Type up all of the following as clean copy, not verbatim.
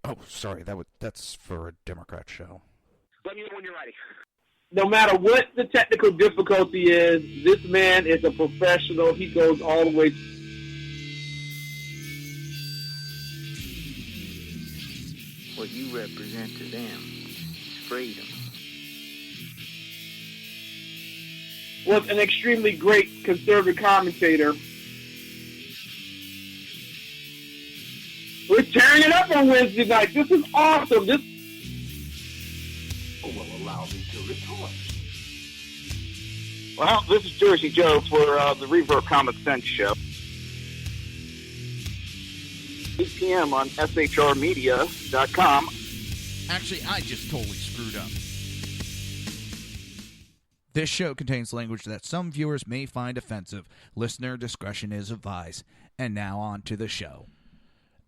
Oh, sorry, that's for a Democrat show. Let me know when you're ready. No matter what the technical difficulty is, this man is a professional. He goes all the way. What you represent to them is freedom. Was an extremely great conservative commentator. We're tearing it up on Wednesday night. This is awesome. This will allow me to retort. Well, this is Jersey Joe for the Reaver of Common Sense show. 8 p.m. on shrmedia.com. Actually, I just totally screwed up. This show contains language that some viewers may find offensive. Listener discretion is advised. And now on to the show.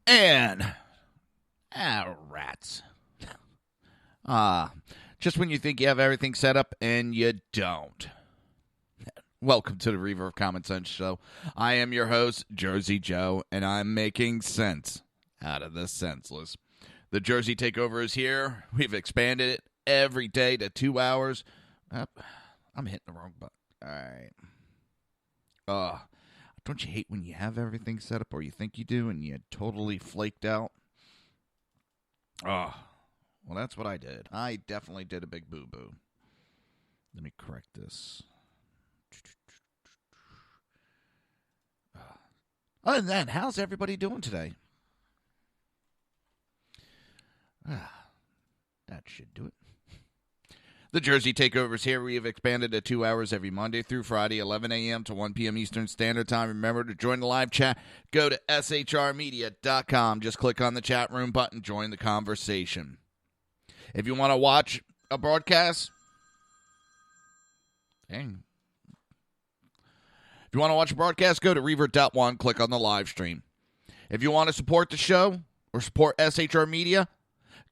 And, rats. Just when you think you have everything set up and you don't. Welcome to the Reaver of Common Sense show. I am your host, Jersey Joe, and I'm making sense out of the senseless. The Jersey Takeover is here. We've expanded it every day to 2 hours. I'm hitting the wrong button. All right. Don't you hate when you have everything set up, or you think you do, and you totally flaked out? Well, that's what I did. I definitely did a big boo-boo. Let me correct this. Other than that, how's everybody doing today? That should do it. The Jersey Takeover is here. We have expanded to 2 hours every Monday through Friday, 11 a.m. to 1 p.m. Eastern Standard Time. Remember to join the live chat. Go to shrmedia.com. Just click on the chat room button. Join the conversation. If you want to watch a broadcast, If you want to watch a broadcast, go to Reaver.1. Click on the live stream. If you want to support the show or support SHR Media,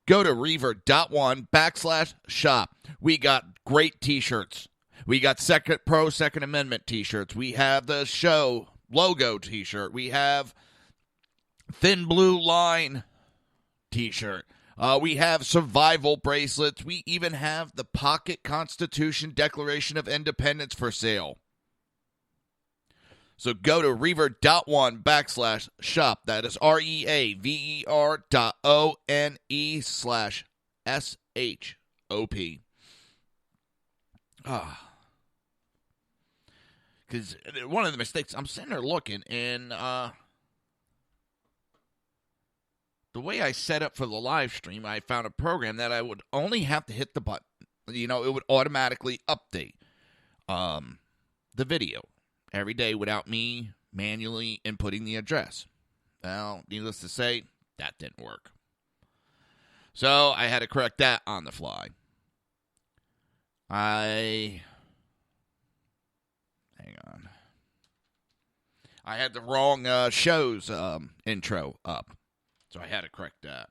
go to Reaver.1/shop. We got great t-shirts. We got Second Amendment t-shirts. We have the show logo t-shirt. We have Thin Blue Line t-shirt. We have survival bracelets. We even have the Pocket Constitution Declaration of Independence for sale. So go to Reaver.1/shop. That is REAVER.ONE/SHOP. Because one of the mistakes, I'm sitting there looking, and the way I set up for the live stream, I found a program that I would only have to hit the button. You know, it would automatically update the video every day without me manually inputting the address. Well, needless to say, that didn't work. So I had to correct that on the fly. Hang on. I had the wrong show's intro up. So I had to correct that.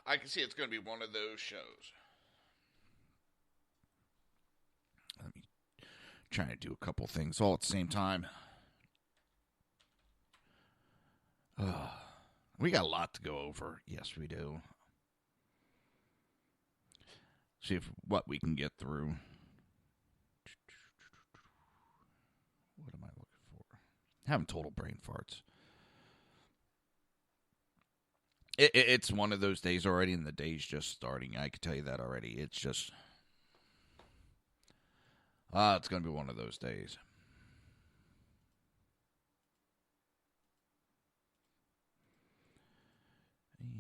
I can see it's going to be one of those shows. Let me try to do a couple things all at the same time. We got a lot to go over. Yes, we do. See what we can get through. What am I looking for? Having total brain farts. It's one of those days already, and the day's just starting. I can tell you that already. It's just... it's going to be one of those days.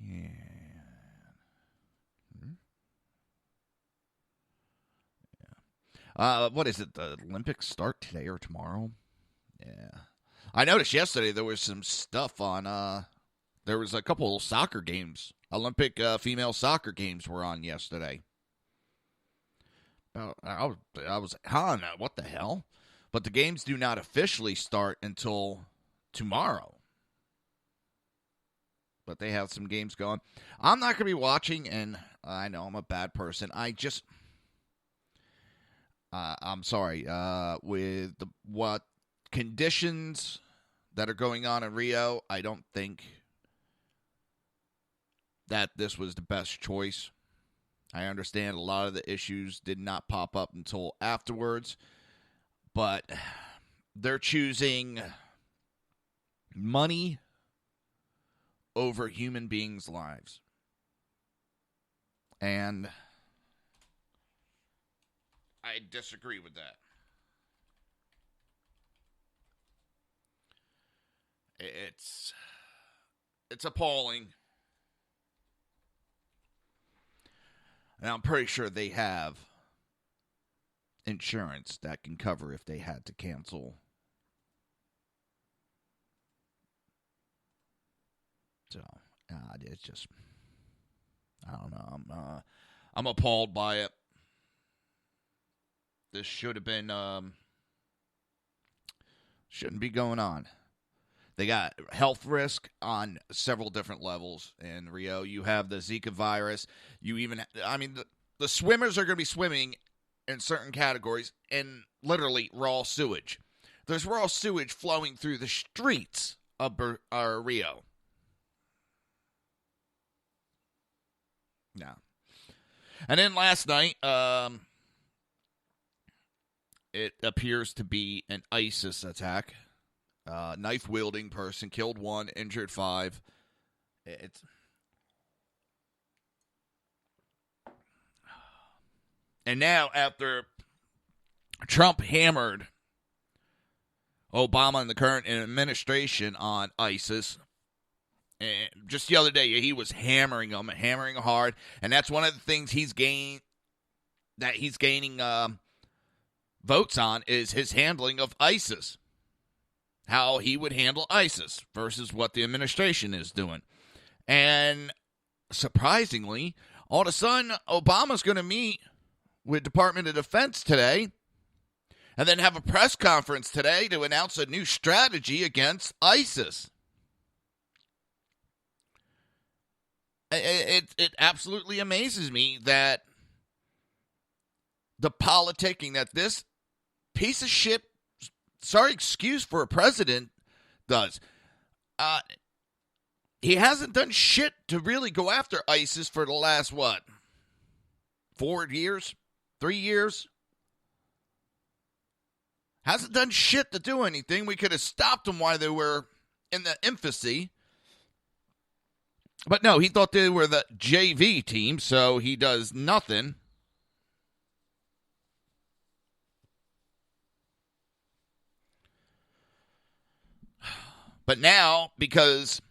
Yeah. What is it? The Olympics start today or tomorrow? Yeah. I noticed yesterday there was some stuff on... there was a couple of soccer games Olympic female soccer games were on yesterday. I was, what the hell? But the games do not officially start until tomorrow. But they have some games going. I'm not going to be watching, and I know I'm a bad person. I'm sorry, with what conditions that are going on in Rio, I don't think that this was the best choice. I understand a lot of the issues did not pop up until afterwards, but they're choosing money over human beings' lives. And I disagree with that. It's appalling. And I'm pretty sure they have insurance that can cover if they had to cancel. So, it's just, I don't know. I'm appalled by it. This should have been, shouldn't be going on. They got health risk on several different levels in Rio. You have the Zika virus. You even, the swimmers are going to be swimming in certain categories in literally raw sewage. There's raw sewage flowing through the streets of Rio. Yeah. And then last night, it appears to be an ISIS attack. Knife-wielding person killed 1, injured 5. And now, after Trump hammered Obama and the current administration on ISIS, and just the other day, he was hammering hard, and that's one of the things he's gaining votes on is his handling of ISIS. How he would handle ISIS versus what the administration is doing. And surprisingly, all of a sudden, Obama's going to meet with Department of Defense today and then have a press conference today to announce a new strategy against ISIS. It absolutely amazes me that the politicking that this piece of shit, sorry, excuse for a president, does. He hasn't done shit to really go after ISIS for the last, 4 years? 3 years? Hasn't done shit to do anything. We could have stopped them while they were in the infancy. But no, he thought they were the JV team, so he does nothing. But now, because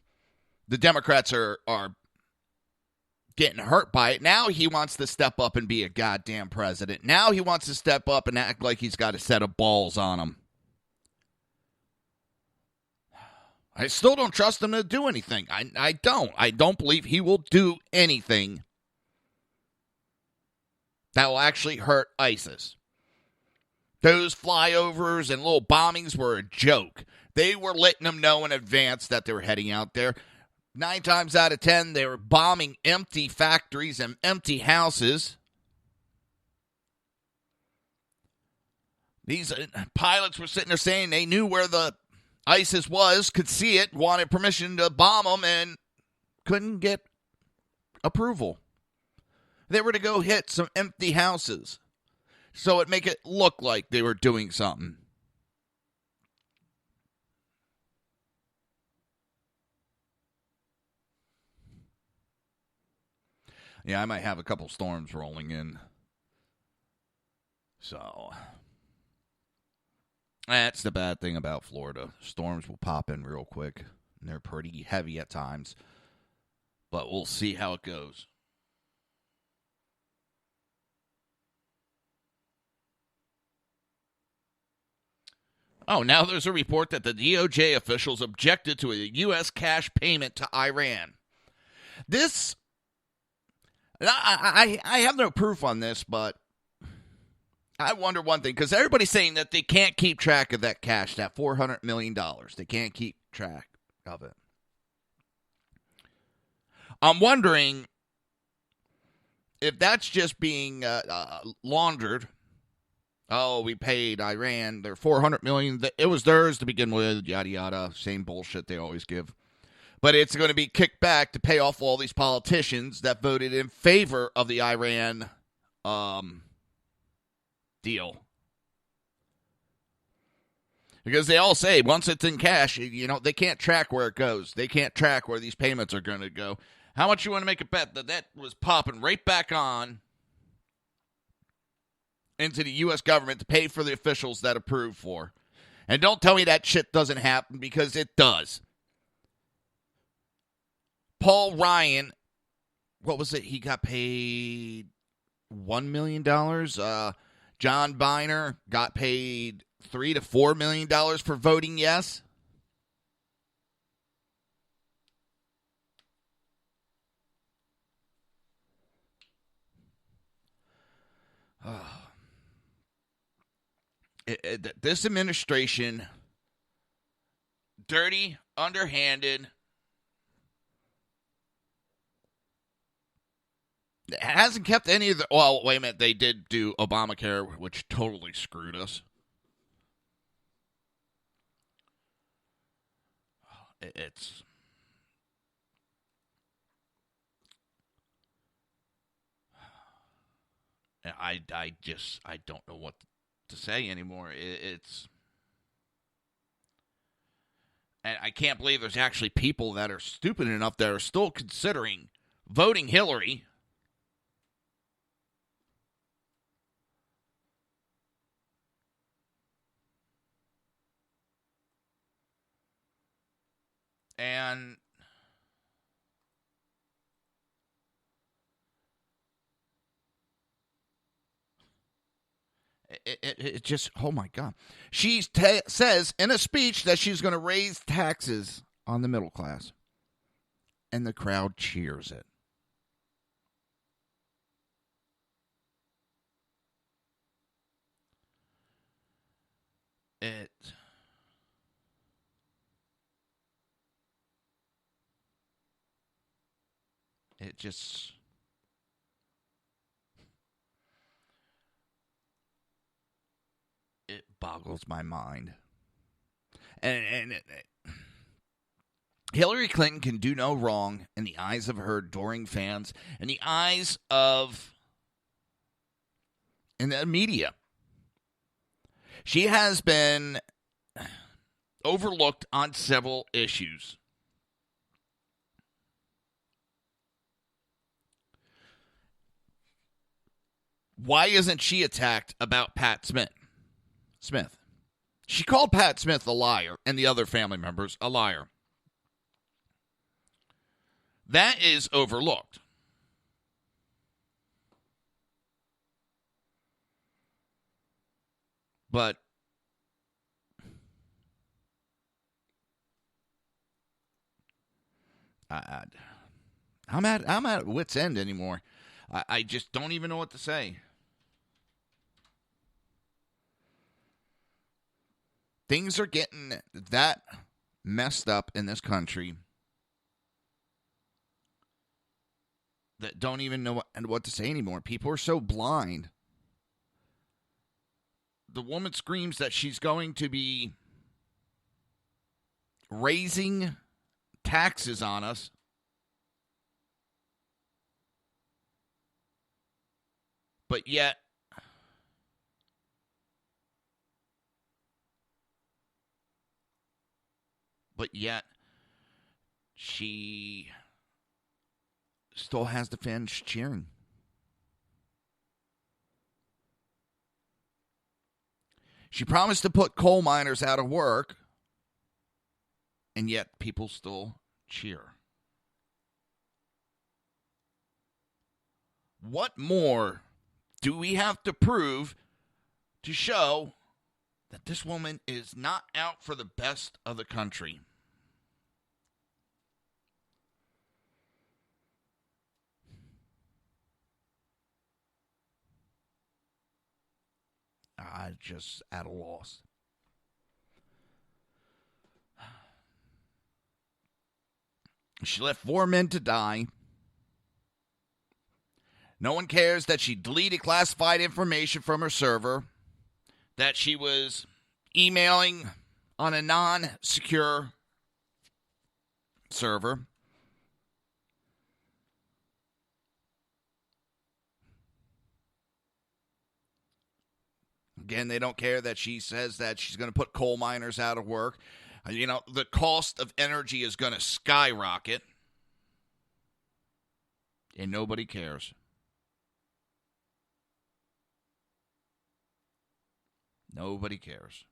the Democrats are getting hurt by it, now he wants to step up and be a goddamn president. Now he wants to step up and act like he's got a set of balls on him. I still don't trust him to do anything. I don't. I don't believe he will do anything that will actually hurt ISIS. Those flyovers and little bombings were a joke. They were letting them know in advance that they were heading out there. 9 times out of 10, they were bombing empty factories and empty houses. These pilots were sitting there saying they knew where the ISIS was, could see it, wanted permission to bomb them, and couldn't get approval. They were to go hit some empty houses so it make it look like they were doing something. Yeah, I might have a couple storms rolling in. So, that's the bad thing about Florida. Storms will pop in real quick. And they're pretty heavy at times. But we'll see how it goes. Oh, now there's a report that the DOJ officials objected to a U.S. cash payment to Iran. This I have no proof on this, but I wonder one thing, because everybody's saying that they can't keep track of that cash, that $400 million. They can't keep track of it. I'm wondering if that's just being laundered. Oh, we paid Iran their $400 million. It was theirs to begin with, yada, yada. Same bullshit they always give. But it's going to be kicked back to pay off all these politicians that voted in favor of the Iran deal. Because they all say once it's in cash, they can't track where it goes. They can't track where these payments are going to go. How much you want to make a bet that was popping right back on into the U.S. government to pay for the officials that approved for? And don't tell me that shit doesn't happen, because it does. Paul Ryan, what was it? He got paid $1 million. John Boehner got paid $3 to $4 million for voting yes. This administration, dirty, underhanded, hasn't kept any of the... Well, wait a minute. They did do Obamacare, which totally screwed us. It's... I don't know what to say anymore. It's... And I can't believe there's actually people that are stupid enough that are still considering voting Hillary. And it just, oh my God. She says in a speech that she's going to raise taxes on the middle class. And the crowd cheers it. It just... It boggles my mind. And Hillary Clinton can do no wrong in the eyes of her adoring fans, in the eyes of in the media. She has been overlooked on several issues. Why isn't she attacked about Pat Smith? She called Pat Smith a liar and the other family members a liar. That is overlooked. But I'm at wit's end anymore. I just don't even know what to say. Things are getting that messed up in this country that don't even know what to say anymore. People are so blind. The woman screams that she's going to be raising taxes on us. But yet, she still has the fans cheering. She promised to put coal miners out of work, and yet people still cheer. What more do we have to prove to show that this woman is not out for the best of the country? I'm just at a loss. She left 4 men to die. No one cares that she deleted classified information from her server, that she was emailing on a non-secure server. Again, they don't care that she says that she's going to put coal miners out of work. The cost of energy is going to skyrocket, and nobody cares. Nobody cares.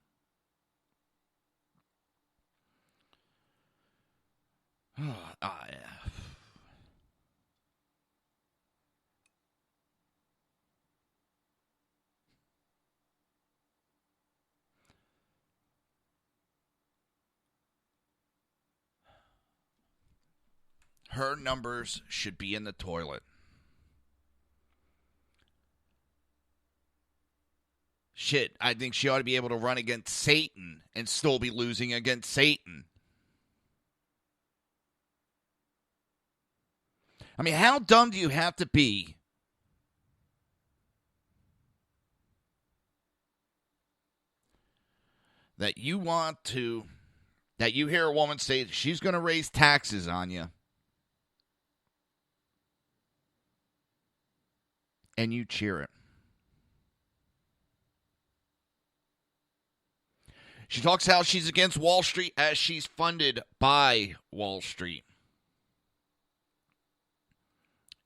Her numbers should be in the toilet. Shit, I think she ought to be able to run against Satan and still be losing against Satan. I mean, how dumb do you have to be that you hear a woman say she's going to raise taxes on you, and you cheer it? She talks how she's against Wall Street as she's funded by Wall Street.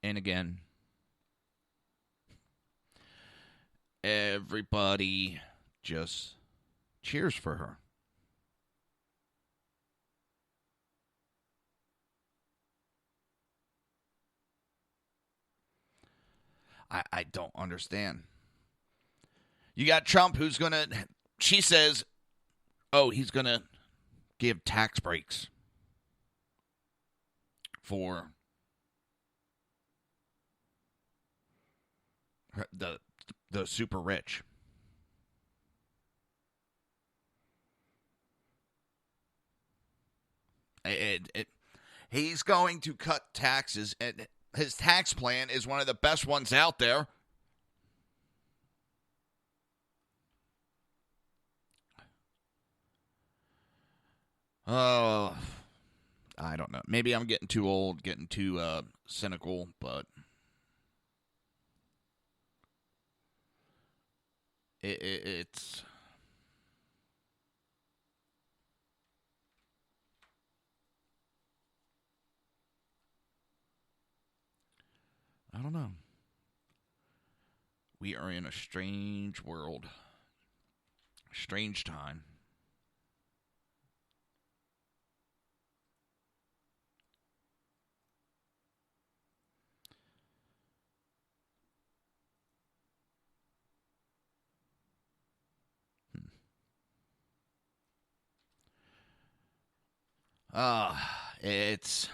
And again, everybody just cheers for her. I don't understand. You got Trump who's going to, she says, he's going to give tax breaks for the super rich. He's going to cut taxes, and his tax plan is one of the best ones out there. Oh, I don't know. Maybe I'm getting too old, getting too cynical, but it's... I don't know. We are in a strange world. Strange time. It's...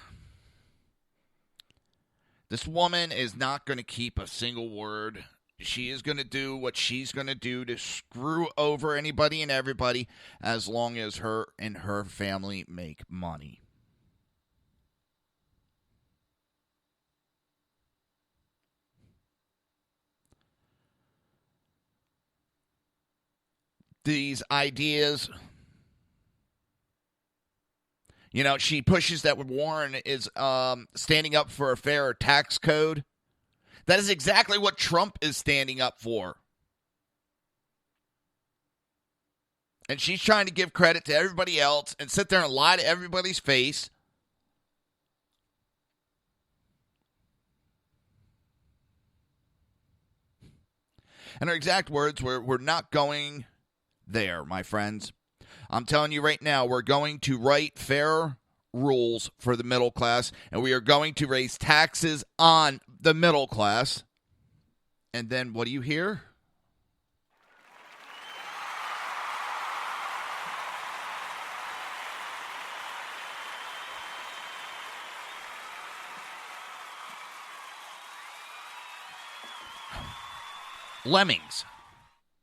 This woman is not going to keep a single word. She is going to do what she's going to do to screw over anybody and everybody as long as her and her family make money. These ideas... she pushes that Warren is standing up for a fairer tax code. That is exactly what Trump is standing up for. And she's trying to give credit to everybody else and sit there and lie to everybody's face. And her exact words were, "We're not going there, my friends. I'm telling you right now, we're going to write fair rules for the middle class, and we are going to raise taxes on the middle class." And then what do you hear? Lemmings.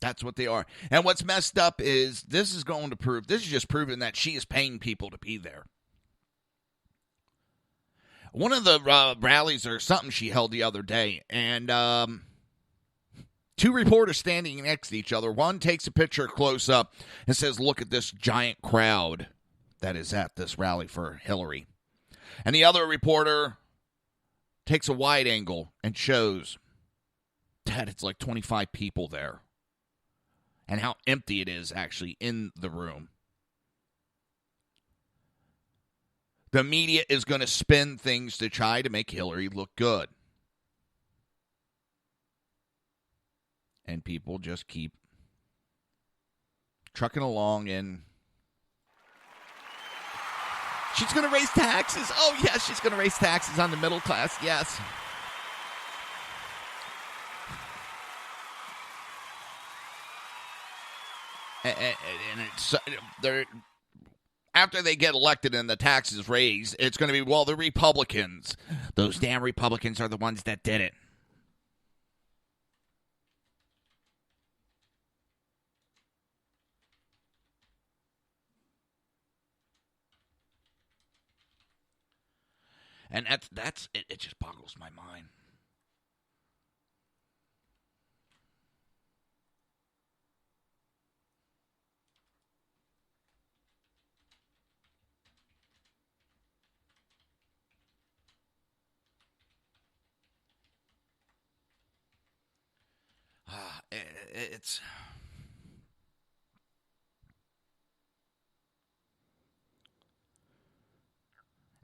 That's what they are. And what's messed up is this is just proving that she is paying people to be there. One of the rallies or something she held the other day, and two reporters standing next to each other. One takes a picture close up and says, look at this giant crowd that is at this rally for Hillary. And the other reporter takes a wide angle and shows that it's like 25 people there and how empty it is actually in the room. The media is going to spin things to try to make Hillary look good. And people just keep trucking along, and she's going to raise taxes. Oh, yes, she's going to raise taxes on the middle class. Yes. And it's, after they get elected and the taxes raised, it's going to be, well, the Republicans. Those damn Republicans are the ones that did it. And that's it. It just boggles my mind. It's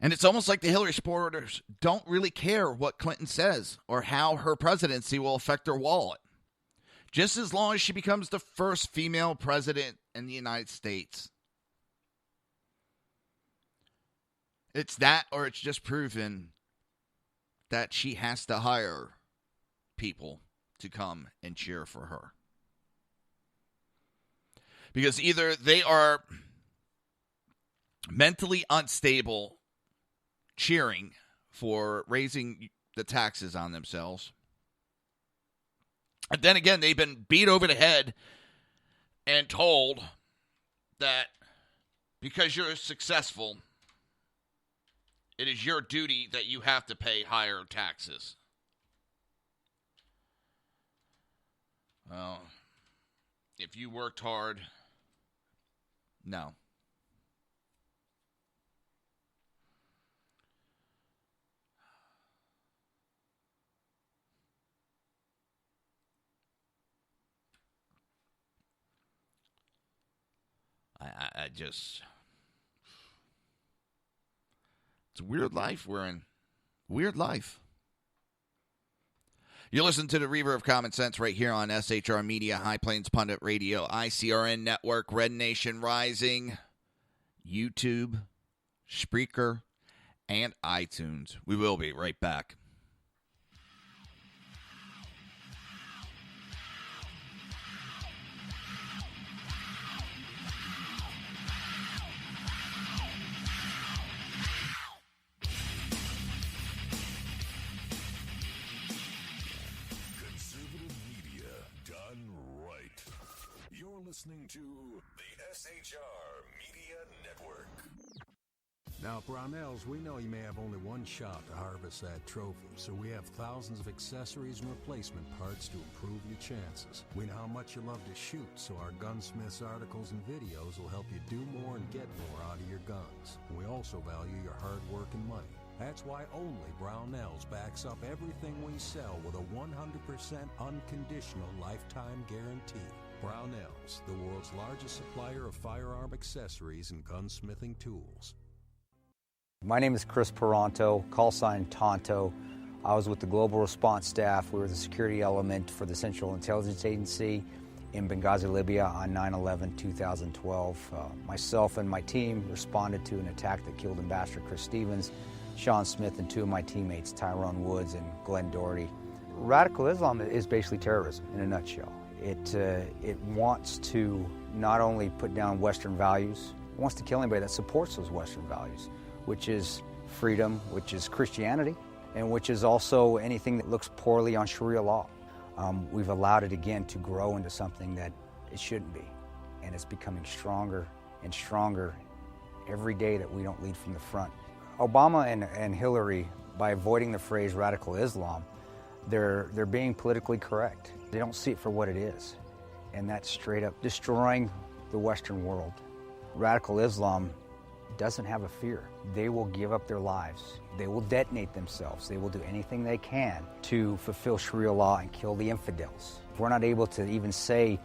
and it's almost like the Hillary supporters don't really care what Clinton says or how her presidency will affect their wallet. Just as long as she becomes the first female president in the United States. It's that, or it's just proven that she has to hire people to come and cheer for her. Because either they are mentally unstable cheering for raising the taxes on themselves. And then again, they've been beat over the head and told that because you're successful, it is your duty that you have to pay higher taxes. Well, if you worked hard, no. I just... It's a weird life we're in. Weird life. You listen to the Reaver of Common Sense right here on SHR Media, High Plains Pundit Radio, ICRN Network, Red Nation Rising, YouTube, Spreaker, and iTunes. We will be right back. Listening to the SHR Media Network. Now, Brownells, we know you may have only one shot to harvest that trophy, so we have thousands of accessories and replacement parts to improve your chances. We know how much you love to shoot, so our Gunsmiths articles and videos will help you do more and get more out of your guns. We also value your hard work and money. That's why only Brownells backs up everything we sell with a 100% unconditional lifetime guarantee. Brownells, the world's largest supplier of firearm accessories and gunsmithing tools. My name is Chris Peranto, call sign Tonto. I was with the Global Response Staff. We were the security element for the Central Intelligence Agency in Benghazi, Libya on 9/11/2012. Myself and my team responded to an attack that killed Ambassador Chris Stevens, Sean Smith, and two of my teammates, Tyrone Woods and Glenn Doherty. Radical Islam is basically terrorism in a nutshell. It wants to not only put down Western values, it wants to kill anybody that supports those Western values, which is freedom, which is Christianity, and which is also anything that looks poorly on Sharia law. we've allowed it again to grow into something that it shouldn't be. And it's becoming stronger and stronger every day that we don't lead from the front. Obama and Hillary, by avoiding the phrase radical Islam, they're being politically correct. They don't see it for what it is. And that's straight up destroying the Western world. Radical Islam doesn't have a fear. They will give up their lives. They will detonate themselves. They will do anything they can to fulfill Sharia law and kill the infidels. If we're not able to even say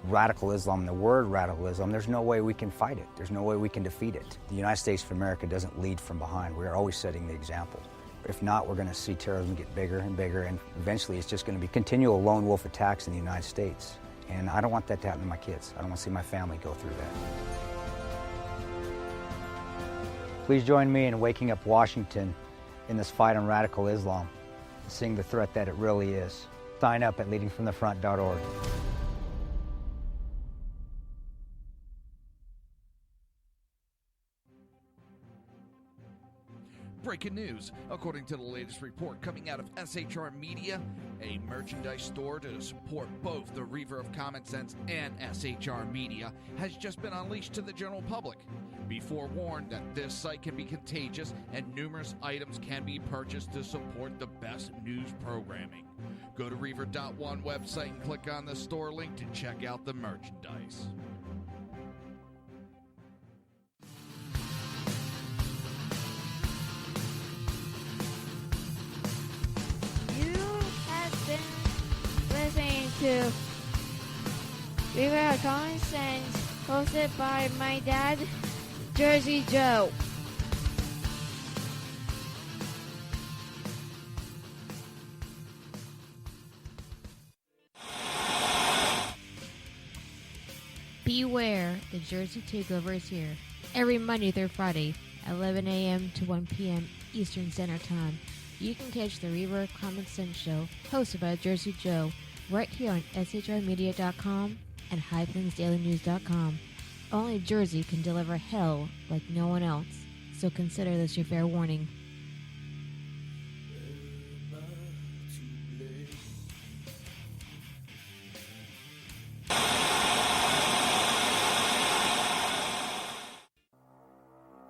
radical Islam, the word radical Islam, there's no way we can fight it. There's no way we can defeat it. The United States of America doesn't lead from behind. We are always setting the example. If not, we're going to see terrorism get bigger and bigger, and eventually it's just going to be continual lone wolf attacks in the United States. And I don't want that to happen to my kids. I don't want to see my family go through that. Please join me in waking up Washington in this fight on radical Islam, seeing the threat that it really is. Sign up at leadingfromthefront.org. Breaking news. According to the latest report coming out of SHR Media, a merchandise store to support both the Reaver of Common Sense and SHR Media has just been unleashed to the general public. Be forewarned that this site can be contagious and numerous items can be purchased to support the best news programming. Go to Reaver.one website and click on the store link to check out the merchandise. Listening to Reaver of Common Sense, hosted by my dad, Jersey Joe. Beware, the Jersey Takeover is here. Every Monday through Friday, 11 a.m. to 1 p.m. Eastern Standard Time. You can catch the Reaver of Common Sense show, hosted by Jersey Joe, right here on shrmedia.com and highplainsdailynews.com. Only Jersey can deliver hell like no one else, so consider this your fair warning.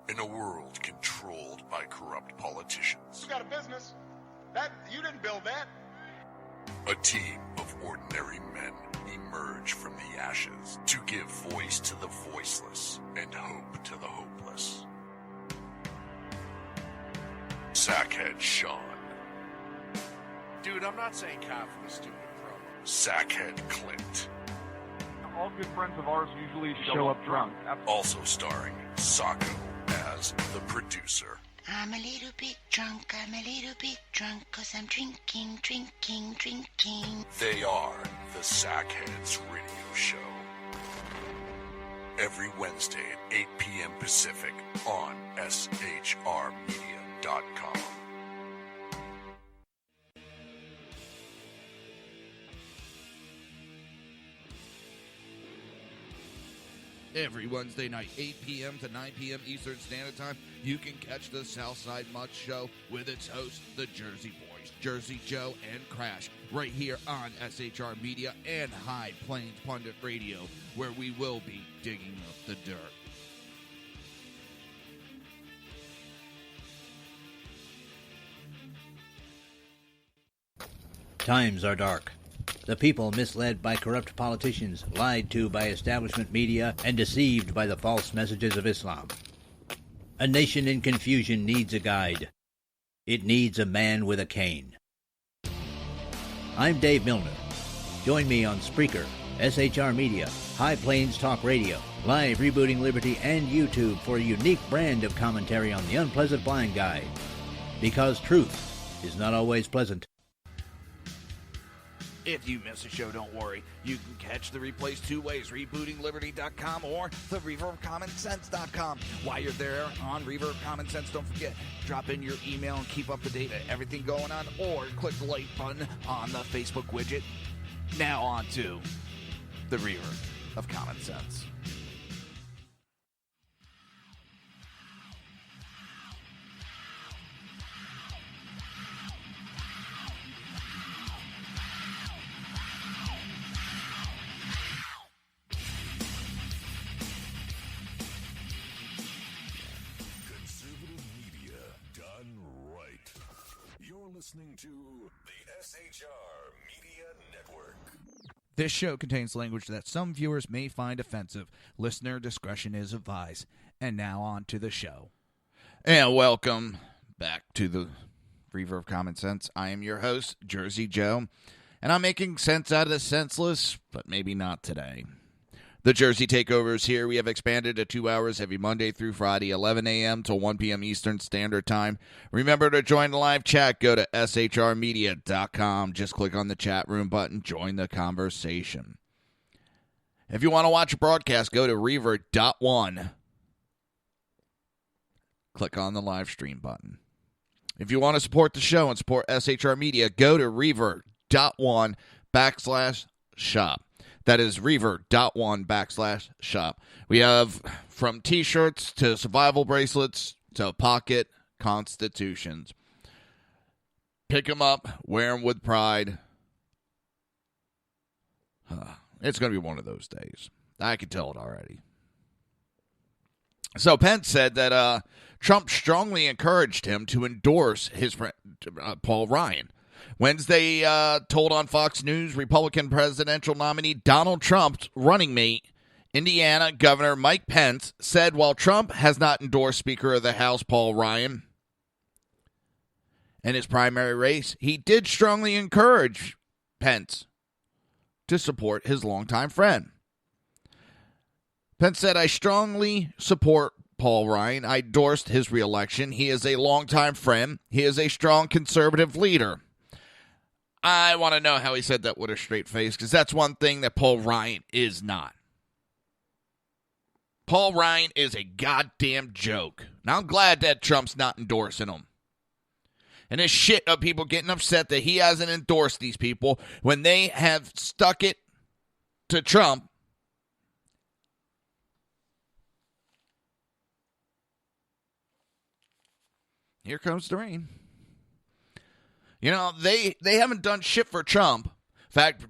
In a world controlled by corrupt politicians, You got a business. That you didn't build that. a team of ordinary men emerge from the ashes to give voice to the voiceless and hope to the hopeless. Sackhead Sean. Dude, I'm not saying cow for the stupid promo. Sackhead Clint. All good friends of ours usually show up drunk. Also starring Sacco as the producer. I'm a little bit drunk, 'cause I'm drinking. They are the Sackheads Radio Show. Every Wednesday at 8 p.m. Pacific on shrmedia.com. Every Wednesday night, 8 p.m. to 9 p.m. Eastern Standard Time, you can catch the Southside Mutt Show with its hosts, the Jersey Boys, Jersey Joe and Crash, right here on SHR Media and High Plains Pundit Radio, where we will be digging up the dirt. Times are dark. The people misled by corrupt politicians, lied to by establishment media, and deceived by the false messages of Islam. A nation in confusion needs a guide. It needs a man with a cane. I'm Dave Milner. Join me on Spreaker, SHR Media, High Plains Talk Radio, Live Rebooting Liberty, and YouTube for a unique brand of commentary on the unpleasant blind guide. Because truth is not always pleasant. If you miss a show, don't worry. You can catch the replays two ways, rebootingliberty.com or the reaverofcommonsense.com. While you're there on Reaver of Common Sense, don't forget, drop in your email and keep up to date with everything going on, or click the like button on the Facebook widget. Now on to the Reaver of Common Sense. listening to the SHR Media Network. This show contains language that some viewers may find offensive. Listener discretion is advised. And now on to the show. And welcome back to the Reaver of Common Sense. I am your host, Jersey Joe, and I'm making sense out of the senseless, but maybe not today. The Jersey Takeover is here. We have expanded to 2 hours every Monday through Friday, 11 a.m. to 1 p.m. Eastern Standard Time. Remember to join the live chat. Go to shrmedia.com. Just click on the chat room button. Join the conversation. If you want to watch a broadcast, go to Reaver.one. Click on the live stream button. If you want to support the show and support SHR Media, go to Reaver.one/shop. That is Reaver.one/shop. We have from t-shirts to survival bracelets to pocket constitutions. Pick them up, wear them with pride. It's going to be one of those days. I can tell it already. So Pence said that Trump strongly encouraged him to endorse his friend Paul Ryan. Wednesday told on Fox News Republican presidential nominee Donald Trump's running mate, Indiana Governor Mike Pence, said while Trump has not endorsed Speaker of the House Paul Ryan in his primary race, he did strongly encourage Pence to support his longtime friend. Pence said, I strongly support Paul Ryan. I endorsed his reelection. He is a longtime friend. He is a strong conservative leader. I want to know how he said that with a straight face, because that's one thing that Paul Ryan is not. Paul Ryan is a goddamn joke. Now, I'm glad that Trump's not endorsing him. And this shit of people getting upset that he hasn't endorsed these people when they have stuck it to Trump. Here comes the rain. You know, they haven't done shit for Trump. In fact,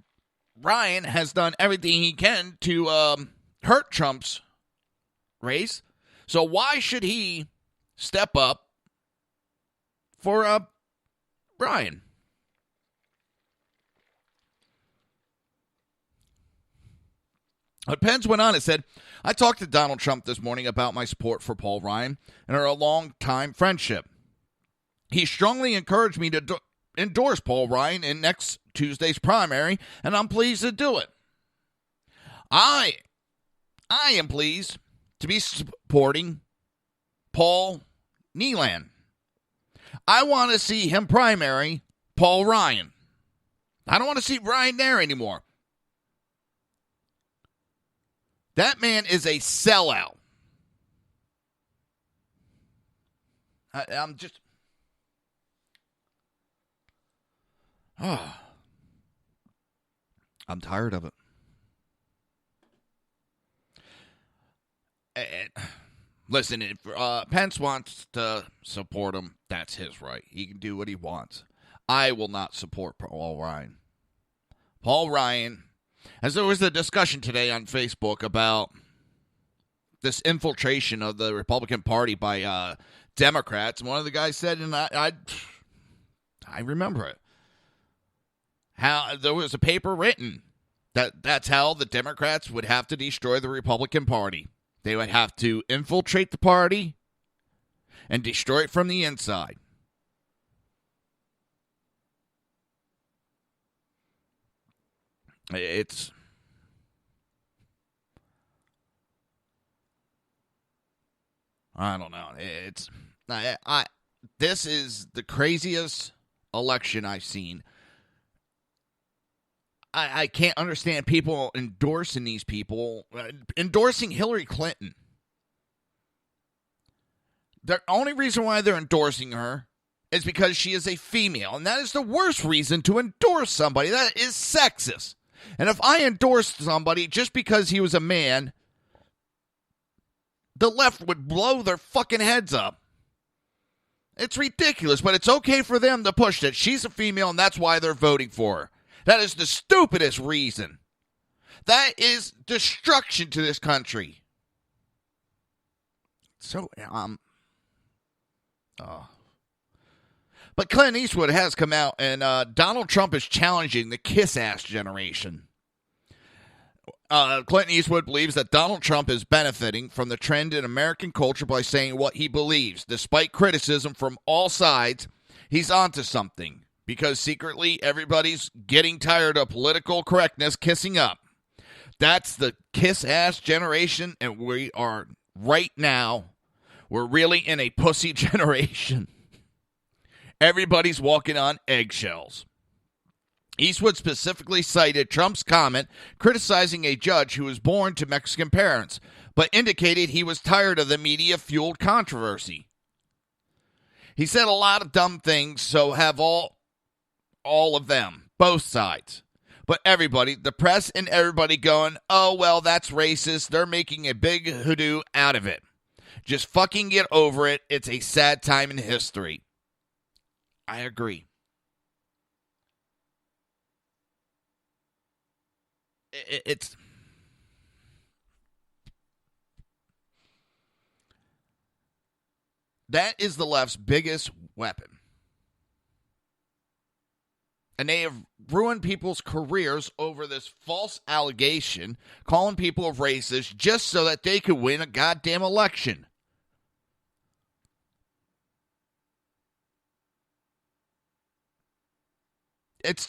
Ryan has done everything he can to hurt Trump's race. So why should he step up for Ryan? But Pence went on and said, I talked to Donald Trump this morning about my support for Paul Ryan and our long-time friendship. He strongly encouraged me to endorse Paul Ryan in next Tuesday's primary, and I'm pleased to do it. I am pleased to be supporting Paul Neelan. I want to see him primary Paul Ryan. I don't want to see Ryan there anymore. That man is a sellout. I'm just... I'm tired of it. Listen, if Pence wants to support him, that's his right. He can do what he wants. I will not support Paul Ryan. Paul Ryan, as there was a discussion today on Facebook about this infiltration of the Republican Party by Democrats, and one of the guys said, and I remember it, how there was a paper written that's how the Democrats would have to destroy the Republican Party. They would have to infiltrate the party and destroy it from the inside. It's... I don't know. It's... This is the craziest election I've seen. I can't understand people endorsing these people, endorsing Hillary Clinton. The only reason why they're endorsing her is because she is a female, and that is the worst reason to endorse somebody. That is sexist. And if I endorsed somebody just because he was a man, the left would blow their fucking heads up. It's ridiculous, but it's okay for them to push that she's a female, and that's why they're voting for her. That is the stupidest reason. That is destruction to this country. So, But Clint Eastwood has come out, and Donald Trump is challenging the kiss-ass generation. Clint Eastwood believes that Donald Trump is benefiting from the trend in American culture by saying what he believes. Despite criticism from all sides, he's onto something, because secretly everybody's getting tired of political correctness kissing up. That's the kiss-ass generation, and we are right now, we're really in a pussy generation. Everybody's walking on eggshells. Eastwood specifically cited Trump's comment criticizing a judge who was born to Mexican parents, but indicated he was tired of the media-fueled controversy. He said a lot of dumb things, so have all of them, both sides. But everybody, the press and everybody going, oh, well, that's racist. They're making a big hoodoo out of it. Just fucking get over it. It's a sad time in history. I agree. It's... That is the left's biggest weapon. And they have ruined people's careers over this false allegation, calling people racist just so that they could win a goddamn election. It's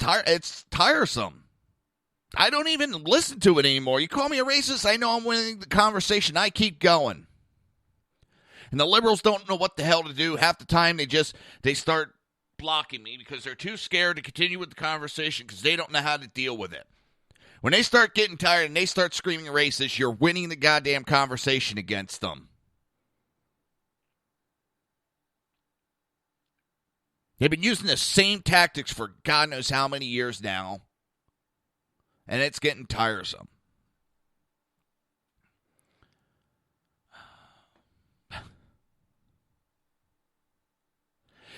tiresome. I don't even listen to it anymore. You call me a racist, I know I'm winning the conversation. I keep going. And the liberals don't know what the hell to do. Half the time they start blocking me because they're too scared to continue with the conversation because they don't know how to deal with it. When they start getting tired and they start screaming racist, you're winning the goddamn conversation against them. They've been using the same tactics for God knows how many years now, and it's getting tiresome.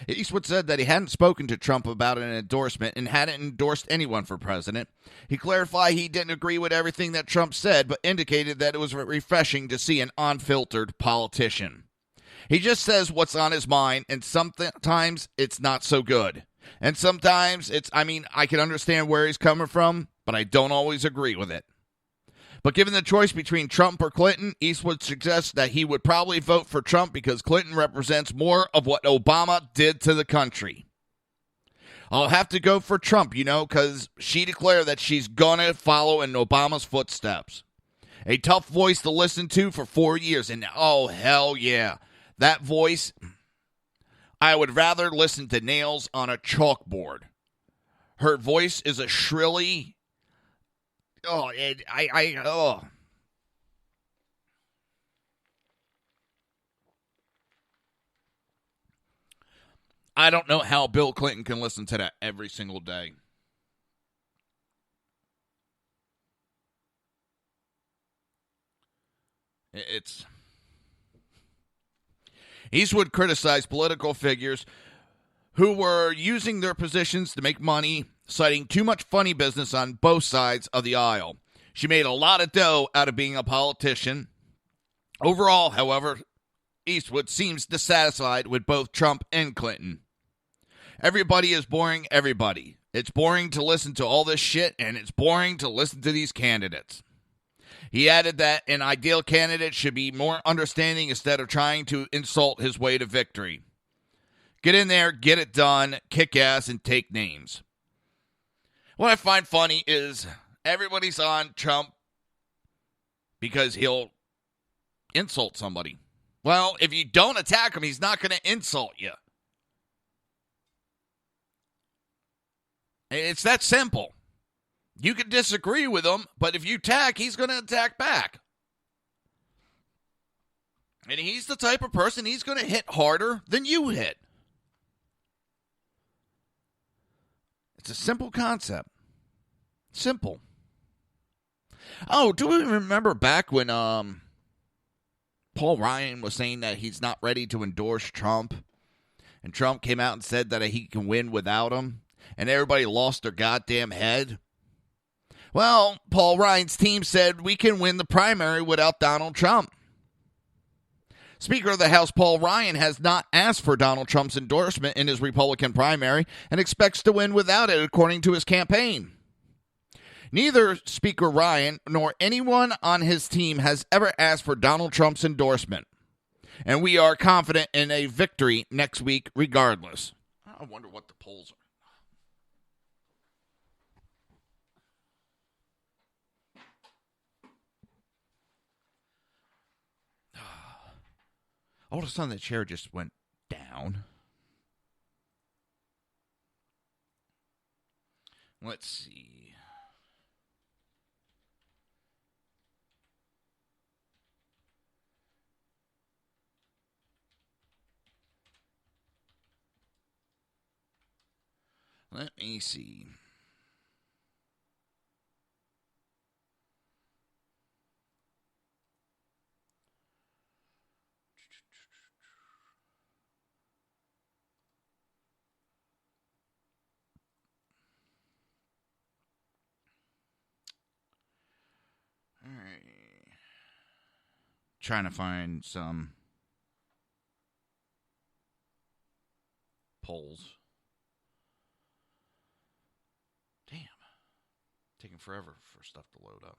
Eastwood said that he hadn't spoken to Trump about an endorsement and hadn't endorsed anyone for president. He clarified he didn't agree with everything that Trump said, but indicated that it was refreshing to see an unfiltered politician. He just says what's on his mind, and sometimes it's not so good. And sometimes I can understand where he's coming from, but I don't always agree with it. But given the choice between Trump or Clinton, Eastwood suggests that he would probably vote for Trump because Clinton represents more of what Obama did to the country. I'll have to go for Trump, because she declared that she's going to follow in Obama's footsteps. A tough voice to listen to for 4 years, and oh, hell yeah. That voice, I would rather listen to nails on a chalkboard. Her voice is a shrilly... I don't know how Bill Clinton can listen to that every single day. Eastwood criticized political figures who were using their positions to make money, citing too much funny business on both sides of the aisle. She made a lot of dough out of being a politician. Overall, however, Eastwood seems dissatisfied with both Trump and Clinton. Everybody is boring everybody. It's boring to listen to all this shit, and it's boring to listen to these candidates. He added that an ideal candidate should be more understanding instead of trying to insult his way to victory. Get in there, get it done, kick ass, and take names. What I find funny is everybody's on Trump because he'll insult somebody. Well, if you don't attack him, he's not going to insult you. It's that simple. You can disagree with him, but if you attack, he's going to attack back. And he's the type of person, he's going to hit harder than you hit. It's a simple concept. Simple. Oh, do we remember back when Paul Ryan was saying that he's not ready to endorse Trump? And Trump came out and said that he can win without him? And everybody lost their goddamn head? Well, Paul Ryan's team said we can win the primary without Donald Trump. Speaker of the House Paul Ryan has not asked for Donald Trump's endorsement in his Republican primary and expects to win without it, according to his campaign. Neither Speaker Ryan nor anyone on his team has ever asked for Donald Trump's endorsement, and we are confident in a victory next week regardless. I wonder what the polls are. All of a sudden, the chair just went down. Let's see. Let me see. All right. Trying to find some polls. Damn. Taking forever for stuff to load up.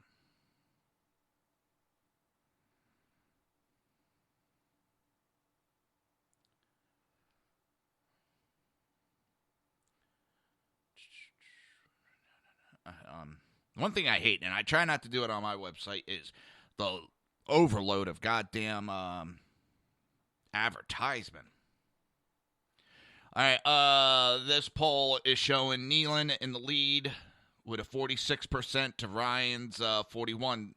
One thing I hate, and I try not to do it on my website, is the overload of goddamn advertisement. All right, this poll is showing Nealon in the lead with a 46% to Ryan's 41%.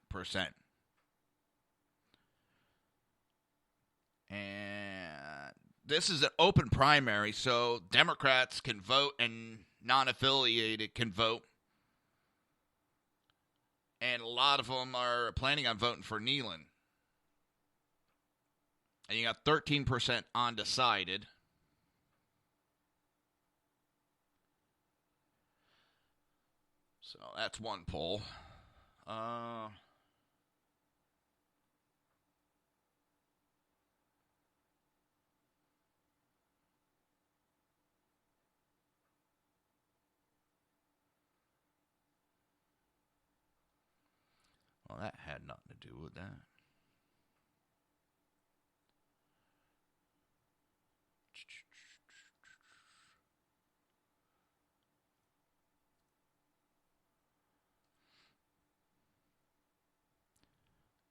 And this is an open primary, so Democrats can vote and non-affiliated can vote. And a lot of them are planning on voting for Nealon. And you got 13% undecided. So that's one poll. Well, that had nothing to do with that.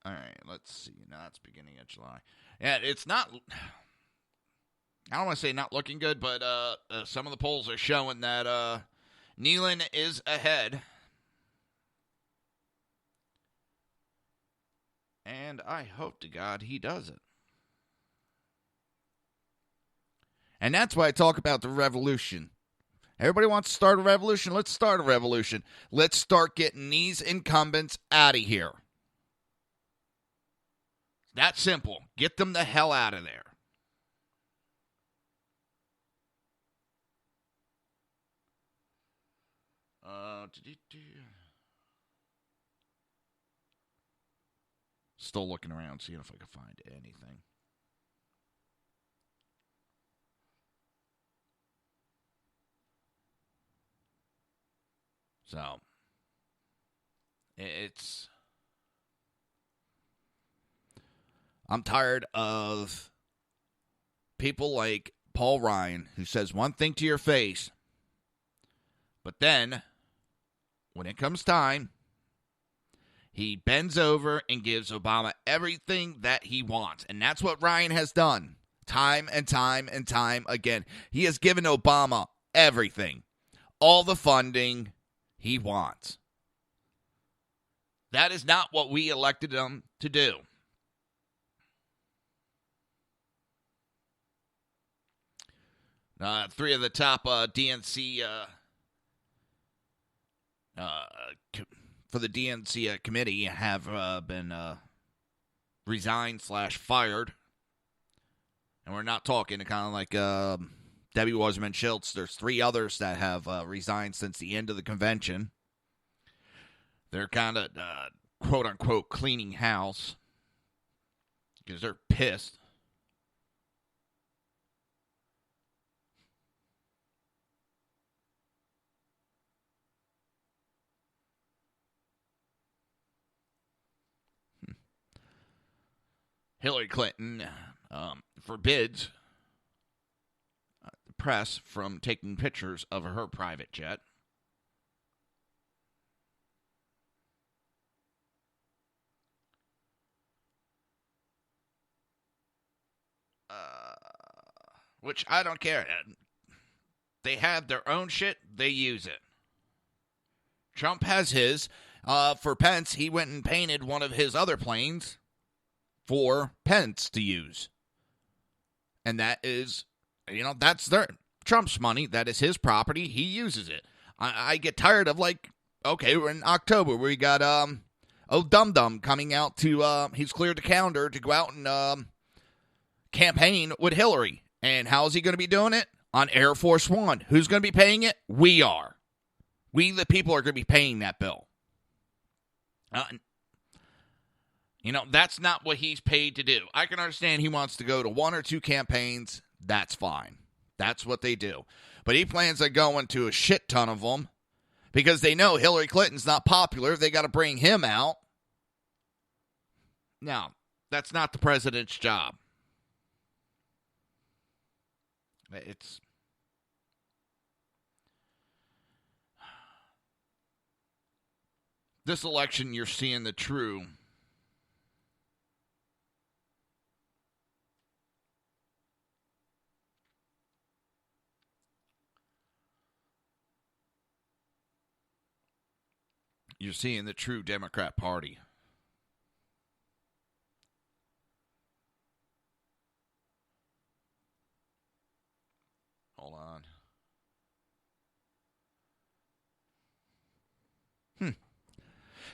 All right, let's see. Now it's beginning of July. Yeah, it's not. I don't want to say not looking good, but some of the polls are showing that Nealon is ahead. And I hope to God he does it. And that's why I talk about the revolution. Everybody wants to start a revolution. Let's start a revolution. Let's start getting these incumbents out of here. That simple. Get them the hell out of there. Still looking around, seeing if I can find anything. So, I'm tired of people like Paul Ryan, who says one thing to your face, but then, when it comes time, he bends over and gives Obama everything that he wants. And that's what Ryan has done time and time and time again. He has given Obama everything, all the funding he wants. That is not what we elected him to do. Three of the top DNC for the DNC committee have been resigned / fired. And we're not talking kind of like Debbie Wasserman Schultz. There's 3 others that have resigned since the end of the convention. They're kind of, quote-unquote, cleaning house because they're pissed. Hillary Clinton forbids the press from taking pictures of her private jet. Which I don't care. They have their own shit. They use it. Trump has his. For Pence, he went and painted one of his other planes for Pence to use. And that is, that's Trump's money. That is his property. He uses it. I get tired of, okay, we're in October. We got, Dum Dum coming out to, he's cleared the calendar to go out and campaign with Hillary. And how is he going to be doing it? On Air Force One. Who's going to be paying it? We are. We, the people, are going to be paying that bill. That's not what he's paid to do. I can understand he wants to go to one or two campaigns. That's fine. That's what they do. But he plans on going to a shit ton of them because they know Hillary Clinton's not popular. They got to bring him out. Now, that's not the president's job. It's this election, you're seeing the true Democrat Party. Hold on.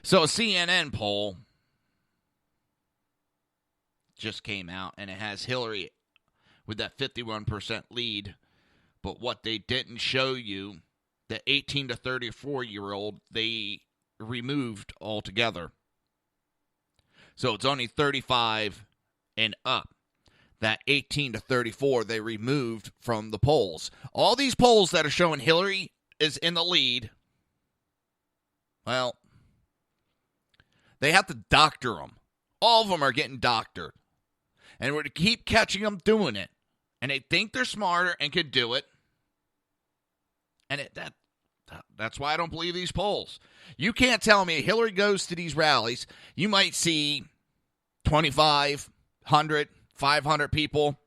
So a CNN poll just came out, and it has Hillary with that 51% lead. But what they didn't show you, the 18 to 34-year-old, they removed altogether. So it's only 35 and up. That 18 to 34, they removed from the polls. All these polls that are showing Hillary is in the lead, well, they have to doctor them. All of them are getting doctored. And we're to keep catching them doing it. And they think they're smarter and could do it. And that's why I don't believe these polls. You can't tell me Hillary goes to these rallies. You might see 2,500, 500 people.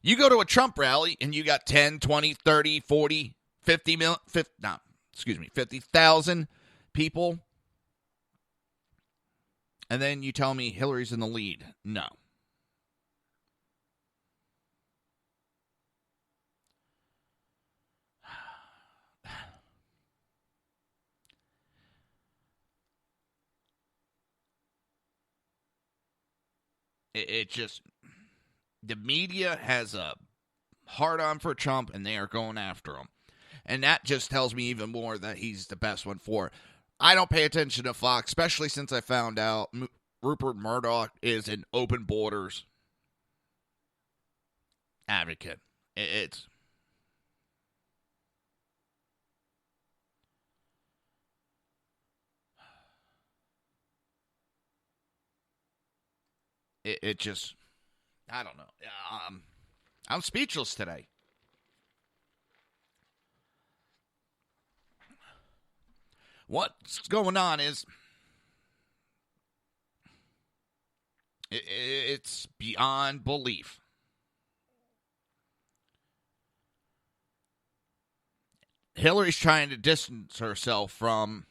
You go to a Trump rally and you got 10, 20, 30, 40, 50,000 people. And then you tell me Hillary's in the lead. No. It just, the media has a hard-on for Trump, and they are going after him. And that just tells me even more that he's the best one for it. I don't pay attention to Fox, especially since I found out Rupert Murdoch is an open borders advocate. It just, I don't know. I'm speechless today. What's going on is it's beyond belief. Hillary's trying to distance herself from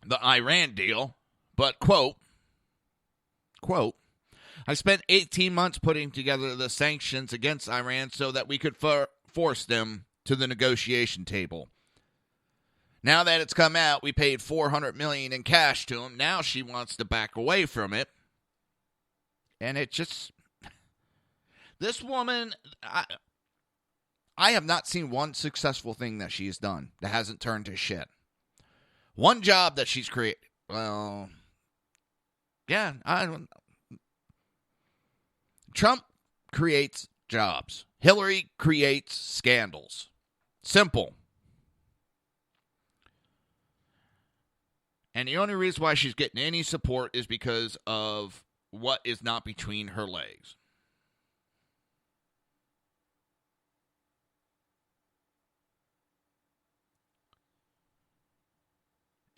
the Iran deal, but, quote, I spent 18 months putting together the sanctions against Iran so that we could force them to the negotiation table. Now that it's come out, we paid $400 million in cash to them. Now she wants to back away from it. And it just, this woman, I have not seen one successful thing that she's done that hasn't turned to shit. One job that she's created, well, yeah, Trump creates jobs. Hillary creates scandals. Simple. And the only reason why she's getting any support is because of what is not between her legs.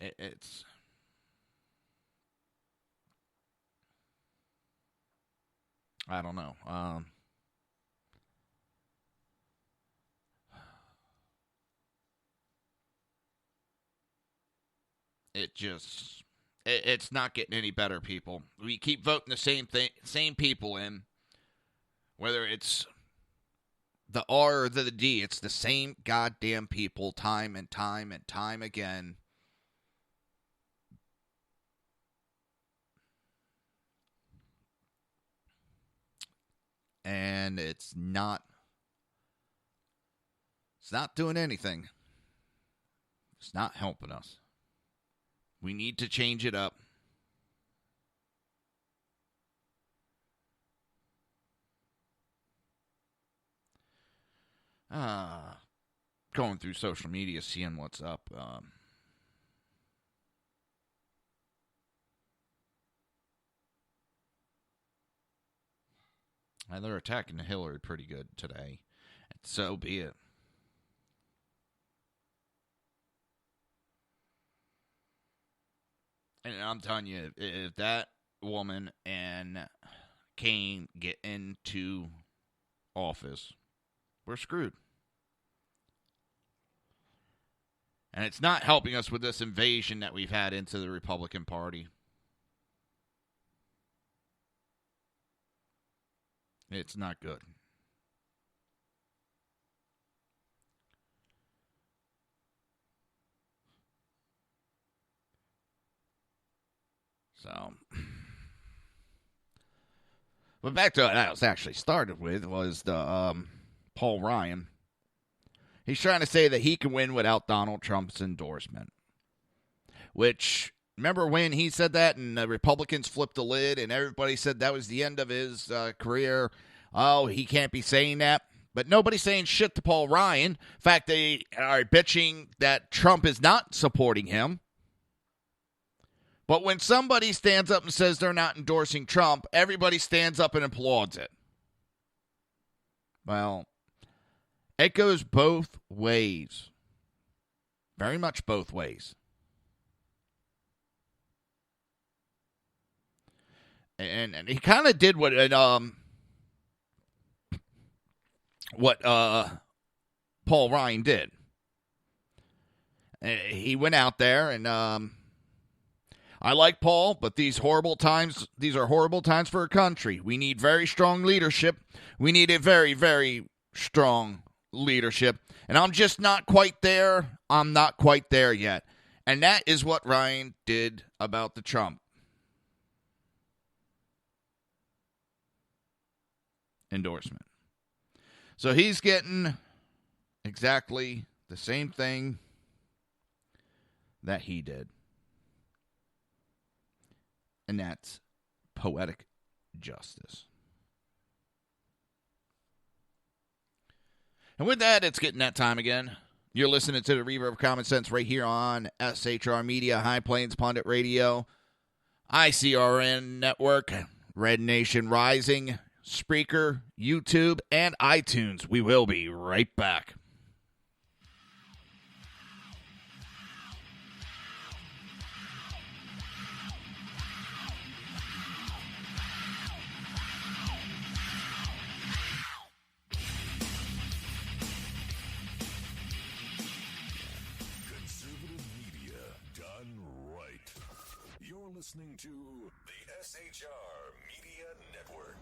It's... I don't know. It's not getting any better, people. We keep voting the same people in, whether it's the R or the D. It's the same goddamn people, time and time and time again. And it's not doing anything. It's not helping us. We need to change it up. Going through social media, seeing what's up. They're attacking Hillary pretty good today. And so be it. And I'm telling you, if that woman and Kane get into office, we're screwed. And it's not helping us with this invasion that we've had into the Republican Party. It's not good. So, but back to what I was actually started with was the Paul Ryan. He's trying to say that he can win without Donald Trump's endorsement. Which, remember when he said that and the Republicans flipped the lid and everybody said that was the end of his career? Oh, he can't be saying that. But nobody's saying shit to Paul Ryan. In fact, they are bitching that Trump is not supporting him. But when somebody stands up and says they're not endorsing Trump, everybody stands up and applauds it. Well, it goes both ways. Very much both ways. And he kind of did what Paul Ryan did. He went out there and I like Paul, but these are horrible times for a country. We need very strong leadership. We need a very, very strong leadership. And I'm just not quite there. I'm not quite there yet. And that is what Ryan did about the Trump endorsement. So he's getting exactly the same thing that he did. And that's poetic justice. And with that, it's getting that time again. You're listening to the Reaver of Common Sense right here on SHR Media, High Plains Pundit Radio, ICRN Network, Red Nation Rising, Spreaker, YouTube, and iTunes. We will be right back. Listening to the SHR Media Network.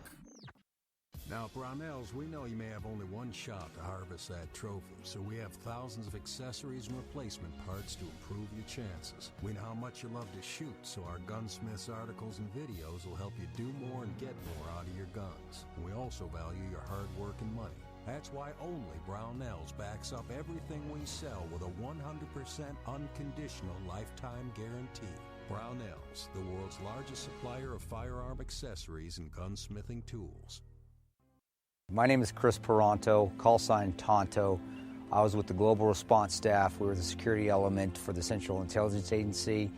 Now, Brownells, we know you may have only one shot to harvest that trophy, so we have thousands of accessories and replacement parts to improve your chances. We know how much you love to shoot, so our gunsmiths articles and videos will help you do more and get more out of your guns. We also value your hard work and money. That's why only Brownells backs up everything we sell with a 100% unconditional lifetime guarantee. Brownells, the world's largest supplier of firearm accessories and gunsmithing tools. My name is Chris Peranto, call sign Tonto. I was with the Global Response Staff. We were the security element for the Central Intelligence Agency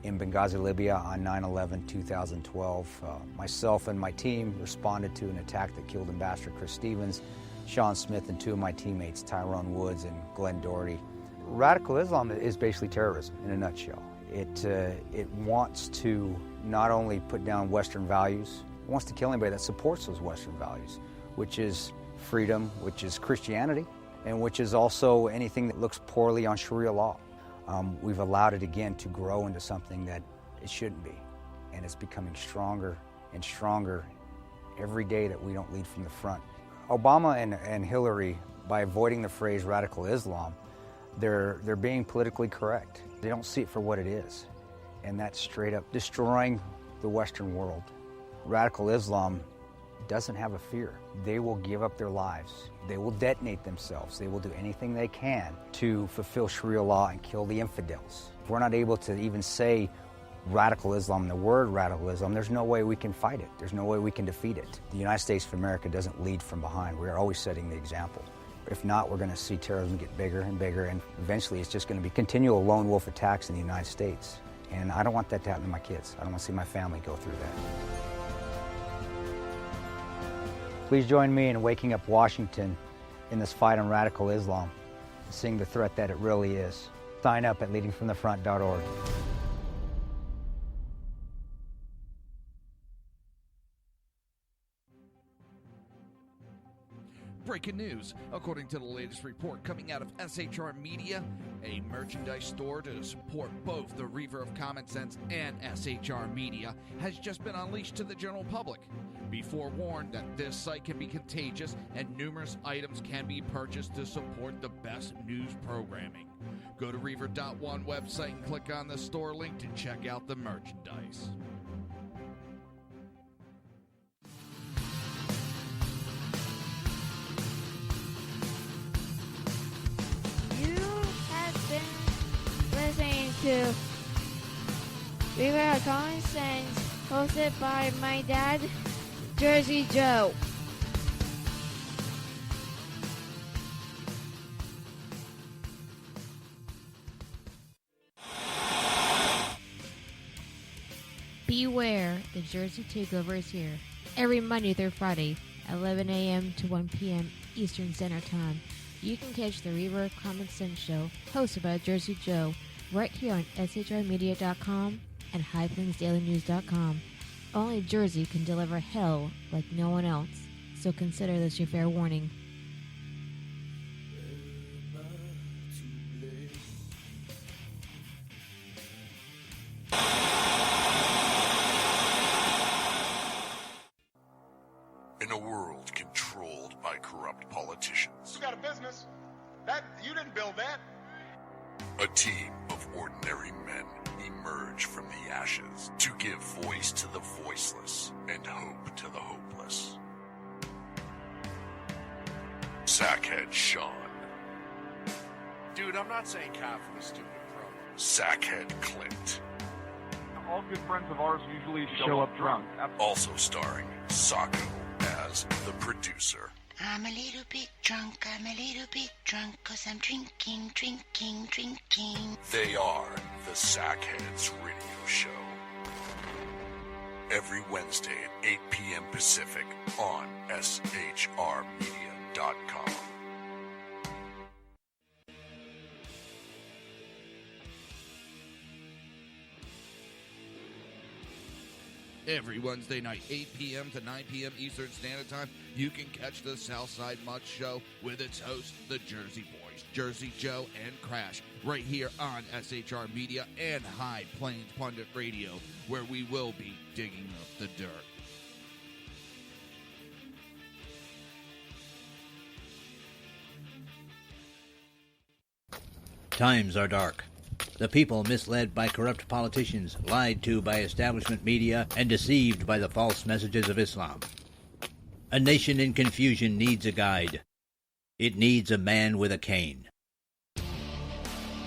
in Benghazi, Libya on 9/11/2012. Myself and my team responded to an attack that killed Ambassador Chris Stevens, Sean Smith, and two of my teammates, Tyrone Woods and Glenn Doherty. Radical Islam is basically terrorism in a nutshell. It wants to not only put down Western values, it wants to kill anybody that supports those Western values, which is freedom, which is Christianity, and which is also anything that looks poorly on Sharia law. We've allowed it again to grow into something that it shouldn't be, and it's becoming stronger and stronger every day that we don't lead from the front. Obama and Hillary, by avoiding the phrase radical Islam, they're being politically correct. They don't see it for what it is, and that's straight up destroying the Western world. Radical Islam doesn't have a fear. They will give up their lives. They will detonate themselves. They will do anything they can to fulfill Sharia law and kill the infidels. If we're not able to even say radical Islam, the word radical Islam, there's no way we can fight it. There's no way we can defeat it. The United States of America doesn't lead from behind. We are always setting the example. If not, we're going to see terrorism get bigger and bigger, and eventually it's just going to be continual lone wolf attacks in the United States. And I don't want that to happen to my kids. I don't want to see my family go through that. Please join me in waking up Washington in this fight on radical Islam, seeing the threat that it really is. Sign up at leadingfromthefront.org. Breaking news. According to the latest report coming out of SHR Media, a merchandise store to support both the Reaver of Common Sense and SHR Media has just been unleashed to the general public. Be forewarned that this site can be contagious and numerous items can be purchased to support the best news programming. Go to Reaver.one website and click on the store link to check out the merchandise. Listening to Reaver of Common Sense, hosted by my dad, Jersey Joe. Beware, the Jersey Takeover is here. Every Monday through Friday, 11 a.m. to 1 p.m. Eastern Standard Time. You can catch the Reaver of Common Sense show, hosted by Jersey Joe, right here on shrmedia.com and highplainsdailynews.com. Only Jersey can deliver hell like no one else, so consider this your fair warning. In a world controlled by corrupt politicians, You got a business. You didn't build that. a team of ordinary men emerge from the ashes to give voice to the voiceless and hope to the hopeless. Sackhead Sean. Dude, I'm not saying cop for the stupid pro. Sackhead Clint. All good friends of ours usually show up drunk. Also starring Sacco as the producer. I'm a little bit drunk, 'cause I'm drinking. They are the Sackheads Radio Show. Every Wednesday at 8 p.m. Pacific on shrmedia.com. Every Wednesday night, 8 p.m. to 9 p.m. Eastern Standard Time, you can catch the Southside Mutt Show with its hosts, the Jersey Boys, Jersey Joe and Crash, right here on SHR Media and High Plains Pundit Radio, where we will be digging up the dirt. Times are dark. The people misled by corrupt politicians, lied to by establishment media, and deceived by the false messages of Islam. A nation in confusion needs a guide. It needs a man with a cane.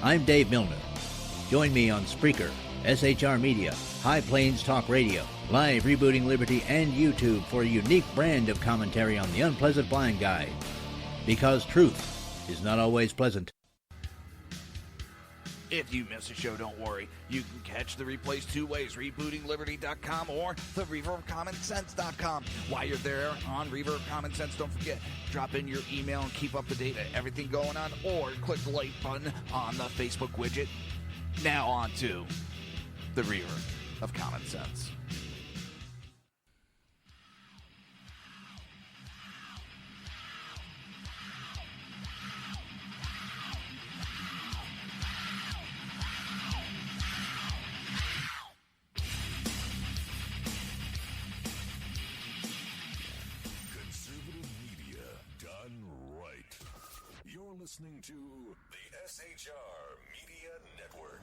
I'm Dave Milner. Join me on Spreaker, SHR Media, High Plains Talk Radio, Live Rebooting Liberty, and YouTube for a unique brand of commentary on the unpleasant blind guide. Because truth is not always pleasant. If you miss a show, don't worry. You can catch the replays two ways, rebootingliberty.com or the Reaver of Common Sense.com. While you're there on Reaver of Common Sense, don't forget, drop in your email and keep up to date on everything going on, or click the like button on the Facebook widget. Now on to the Reaver of Common Sense. Listening to the SHR Media Network.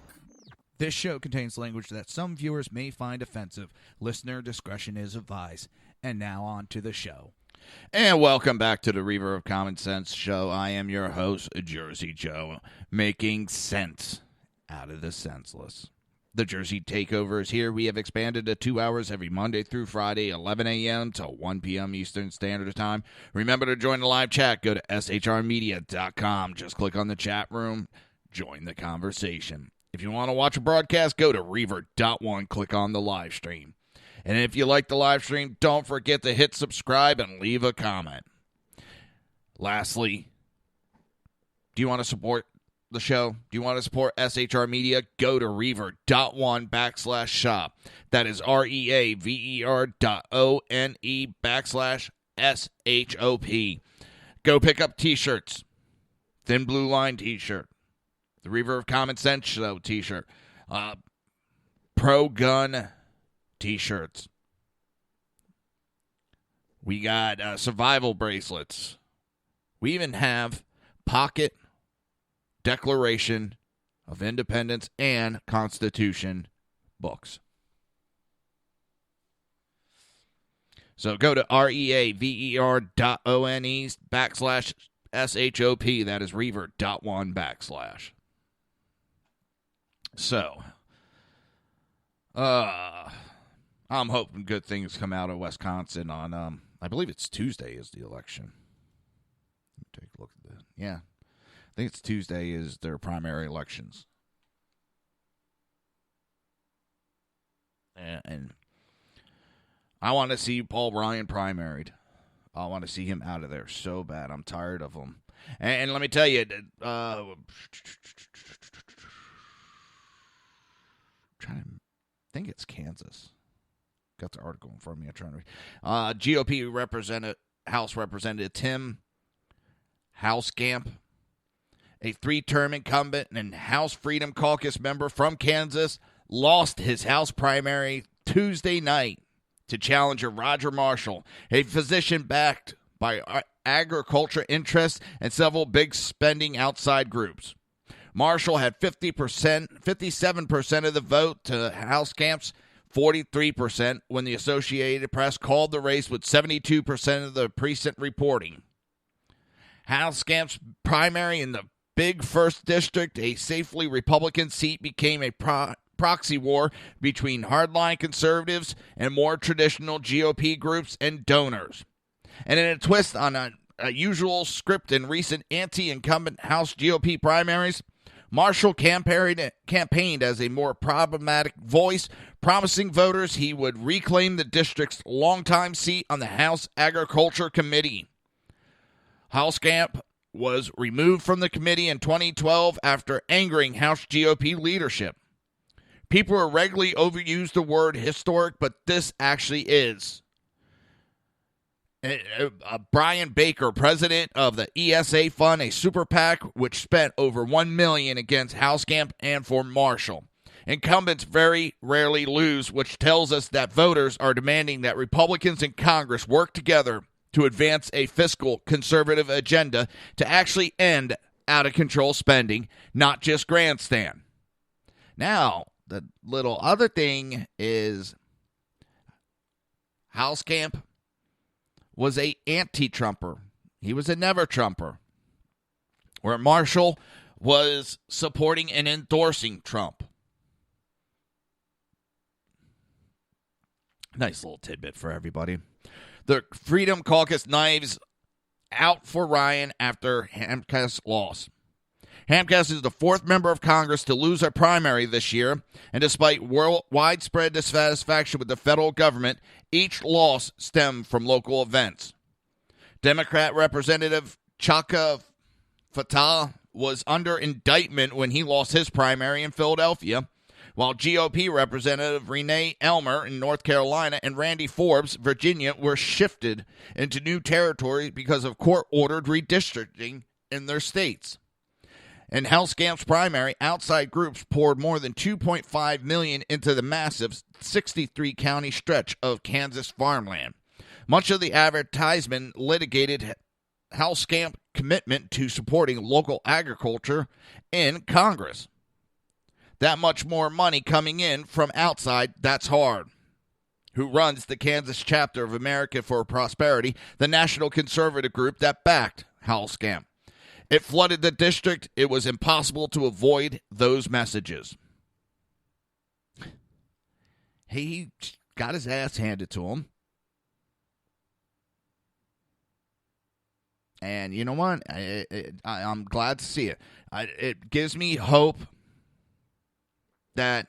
This show contains language that some viewers may find offensive. Listener discretion is advised. And now on to the show. And welcome back to the Reaver of Common Sense show. I am your host, Jersey Joe, making sense out of the senseless. The Jersey Takeover is here. We have expanded to 2 hours every Monday through Friday, 11 a.m. to 1 p.m. Eastern Standard Time. Remember to join the live chat. Go to shrmedia.com. Just click on the chat room. Join the conversation. If you want to watch a broadcast, go to reaver.one. Click on the live stream. And if you like the live stream, don't forget to hit subscribe and leave a comment. Lastly, do you want to support the show? Do you want to support SHR Media? Go to reaver.one/shop. That is reaver.one/shop. Go pick up t-shirts. Thin Blue Line t-shirt. The Reaver of Common Sense show t-shirt. Pro-gun t-shirts. We got survival bracelets. We even have pocket Declaration of Independence and Constitution books. So go to reaver.one/shop. That is reaver.one/. So, I'm hoping good things come out of Wisconsin on, I believe it's Tuesday is the election. Let me take a look at that. Yeah. I think it's Tuesday is their primary elections. And I want to see Paul Ryan primaried. I want to see him out of there so bad. I'm tired of him. And let me tell you, I think it's Kansas. Got the article in front of me. I'm trying to read. GOP House Representative Tim Hauskamp, a 3-term incumbent and House Freedom Caucus member from Kansas, lost his House primary Tuesday night to challenger Roger Marshall, a physician backed by agriculture interests and several big spending outside groups. Marshall had 57% of the vote to Hauskamp's 43% when the Associated Press called the race with 72% of the precinct reporting. Hauskamp's primary in the Big First District, a safely Republican seat, became a proxy war between hardline conservatives and more traditional GOP groups and donors. And in a twist on a usual script in recent anti-incumbent House GOP primaries, Marshall campaigned as a more problematic voice, promising voters he would reclaim the district's longtime seat on the House Agriculture Committee. Hauskamp was removed from the committee in 2012 after angering House GOP leadership. People are regularly overuse the word historic, but this actually is. Brian Baker, president of the ESA Fund, a super PAC, which spent over $1 million against Hauskamp and for Marshall. Incumbents very rarely lose, which tells us that voters are demanding that Republicans in Congress work together to advance a fiscal conservative agenda to actually end out-of-control spending, not just grandstand. Now, the little other thing is Hauskamp was a anti-Trumper. He was a never-Trumper. Where Marshall was supporting and endorsing Trump. Nice little tidbit for everybody. The Freedom Caucus knives out for Ryan after Hauskam's loss. Hamcast is the fourth member of Congress to lose a primary this year, and despite widespread dissatisfaction with the federal government, each loss stemmed from local events. Democrat Representative Chaka Fattah was under indictment when he lost his primary in Philadelphia, while GOP Representative Renee Elmer in North Carolina and Randy Forbes, Virginia, were shifted into new territory because of court-ordered redistricting in their states. In Hellscamp's primary, outside groups poured more than $2.5 million into the massive 63-county stretch of Kansas farmland. Much of the advertisement litigated Hellscamp's commitment to supporting local agriculture in Congress. That much more money coming in from outside, that's hard. Who runs the Kansas chapter of America for Prosperity, the national conservative group that backed Hellscamp. It flooded the district. It was impossible to avoid those messages. He got his ass handed to him. And you know what? I'm glad to see it. It gives me hope that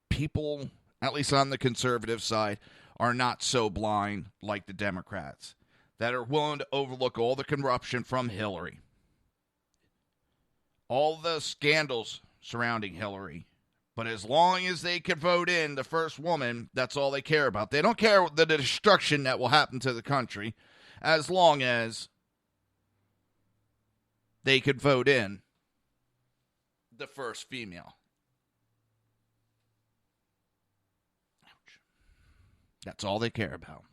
people, at least on the conservative side, are not so blind like the Democrats, that are willing to overlook all the corruption from Hillary, all the scandals surrounding Hillary. But as long as they can vote in the first woman, that's all they care about. They don't care the destruction that will happen to the country, as long as they could vote in the first female. Ouch. That's all they care about.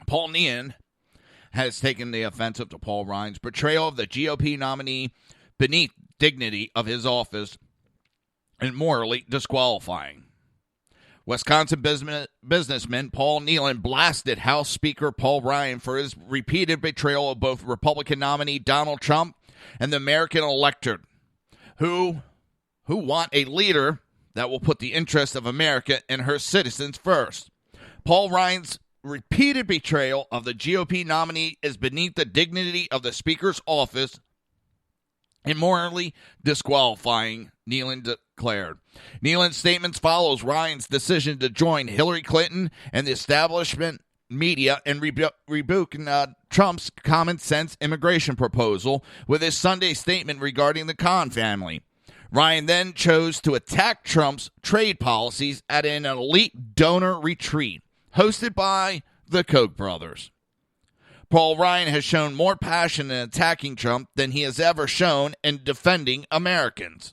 Paul Neon has taken the offensive to Paul Ryan's portrayal of the GOP nominee beneath dignity of his office and morally disqualifying. Wisconsin businessman Paul Nealon blasted House Speaker Paul Ryan for his repeated betrayal of both Republican nominee Donald Trump and the American electorate, who want a leader that will put the interests of America and her citizens first. Paul Ryan's repeated betrayal of the GOP nominee is beneath the dignity of the Speaker's office and morally disqualifying, Nealon declared. Nealon's statements follows Ryan's decision to join Hillary Clinton and the establishment media in rebuking Trump's common sense immigration proposal with his Sunday statement regarding the Khan family. Ryan then chose to attack Trump's trade policies at an elite donor retreat hosted by the Koch brothers. Paul Ryan has shown more passion in attacking Trump than he has ever shown in defending Americans.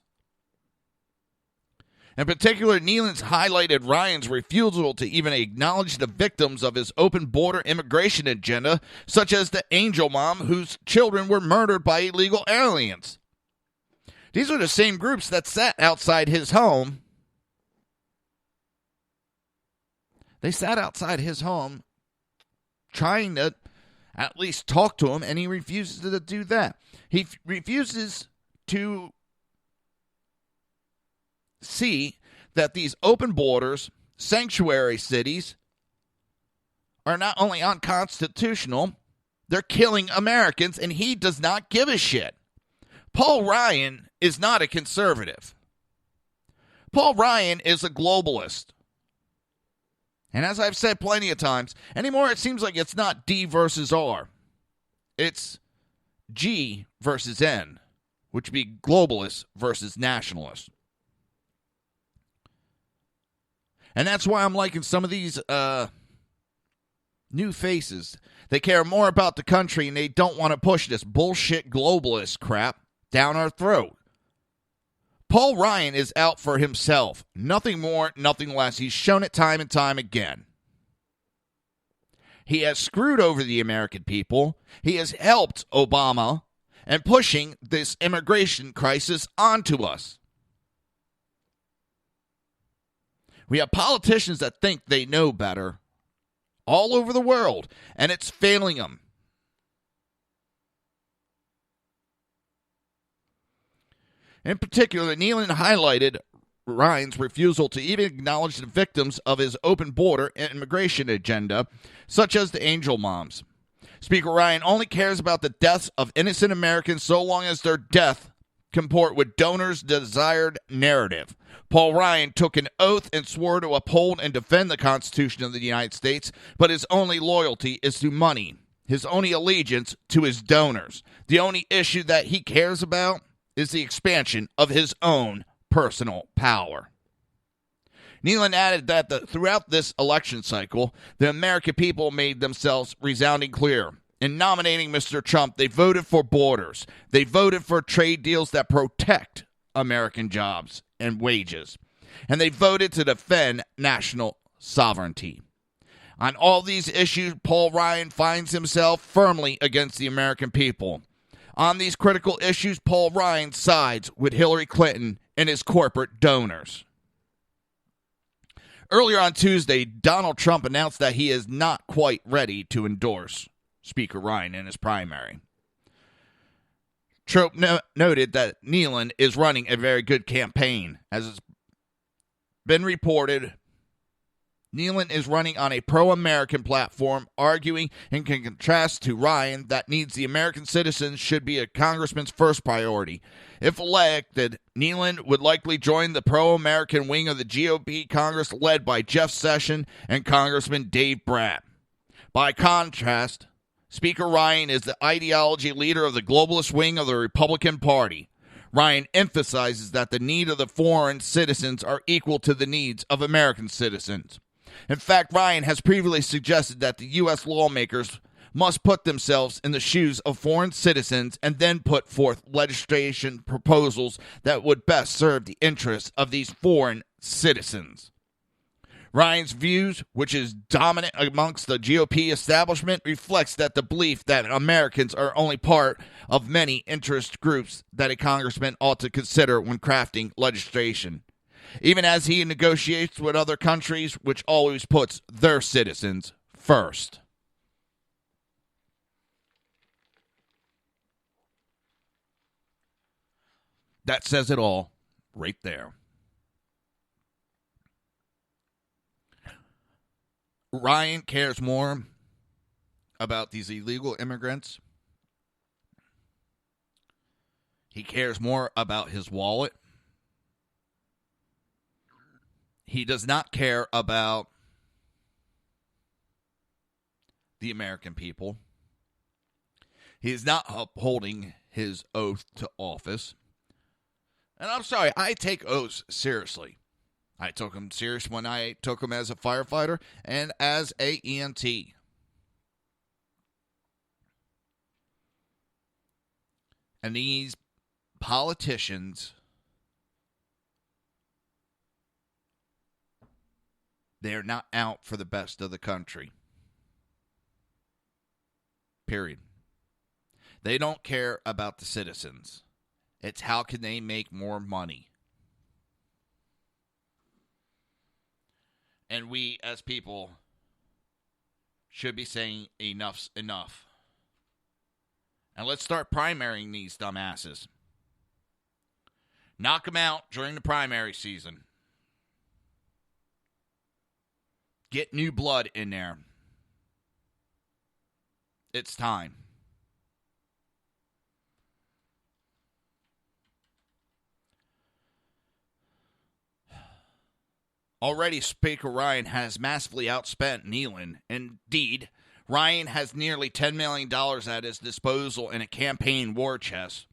In particular, Nealon's highlighted Ryan's refusal to even acknowledge the victims of his open border immigration agenda, such as the angel mom whose children were murdered by illegal aliens. These are the same groups that sat outside his home. They sat outside his home trying to at least talk to him, and he refuses to do that. He refuses to see that these open borders, sanctuary cities, are not only unconstitutional, they're killing Americans, and he does not give a shit. Paul Ryan is not a conservative. Paul Ryan is a globalist. And as I've said plenty of times, anymore it seems like it's not D versus R. It's G versus N, which would be globalist versus nationalist. And that's why I'm liking some of these new faces. They care more about the country and they don't want to push this bullshit globalist crap down our throat. Paul Ryan is out for himself. Nothing more, nothing less. He's shown it time and time again. He has screwed over the American people. He has helped Obama and pushing this immigration crisis onto us. We have politicians that think they know better all over the world, and it's failing them. In particular, Nealon highlighted Ryan's refusal to even acknowledge the victims of his open border and immigration agenda, such as the angel moms. Speaker Ryan only cares about the deaths of innocent Americans so long as their death comport with donors' desired narrative. Paul Ryan took an oath and swore to uphold and defend the Constitution of the United States, but his only loyalty is to money, his only allegiance to his donors. The only issue that he cares about is the expansion of his own personal power. Nealon added that throughout this election cycle, the American people made themselves resounding clear. In nominating Mr. Trump, they voted for borders. They voted for trade deals that protect American jobs and wages. And they voted to defend national sovereignty. On all these issues, Paul Ryan finds himself firmly against the American people. On these critical issues, Paul Ryan sides with Hillary Clinton and his corporate donors. Earlier on Tuesday, Donald Trump announced that he is not quite ready to endorse Speaker Ryan in his primary. Trump noted that Nealon is running a very good campaign. As it's been reported, Nealon is running on a pro-American platform, arguing in contrast to Ryan that needs the American citizens should be a congressman's first priority. If elected, Nealon would likely join the pro-American wing of the GOP Congress led by Jeff Sessions and Congressman Dave Brat. By contrast, Speaker Ryan is the ideology leader of the globalist wing of the Republican Party. Ryan emphasizes that the need of the foreign citizens are equal to the needs of American citizens. In fact, Ryan has previously suggested that the U.S. lawmakers must put themselves in the shoes of foreign citizens and then put forth legislation proposals that would best serve the interests of these foreign citizens. Ryan's views, which is dominant amongst the GOP establishment, reflects that the belief that Americans are only part of many interest groups that a congressman ought to consider when crafting legislation, even as he negotiates with other countries, which always puts their citizens first. That says it all right there. Ryan cares more about these illegal immigrants. He cares more about his wallet. He does not care about the American people. He is not upholding his oath to office. And I'm sorry, I take oaths seriously. I took them serious when I took them as a firefighter and as a EMT. And these politicians, they're not out for the best of the country. Period. They don't care about the citizens. It's how can they make more money. And we, as people, should be saying enough's enough. And let's start primarying these dumbasses. Knock them out during the primary season. Get new blood in there. It's time. Already, Speaker Ryan has massively outspent Nealon. Indeed, Ryan has nearly $10 million at his disposal in a campaign war chest.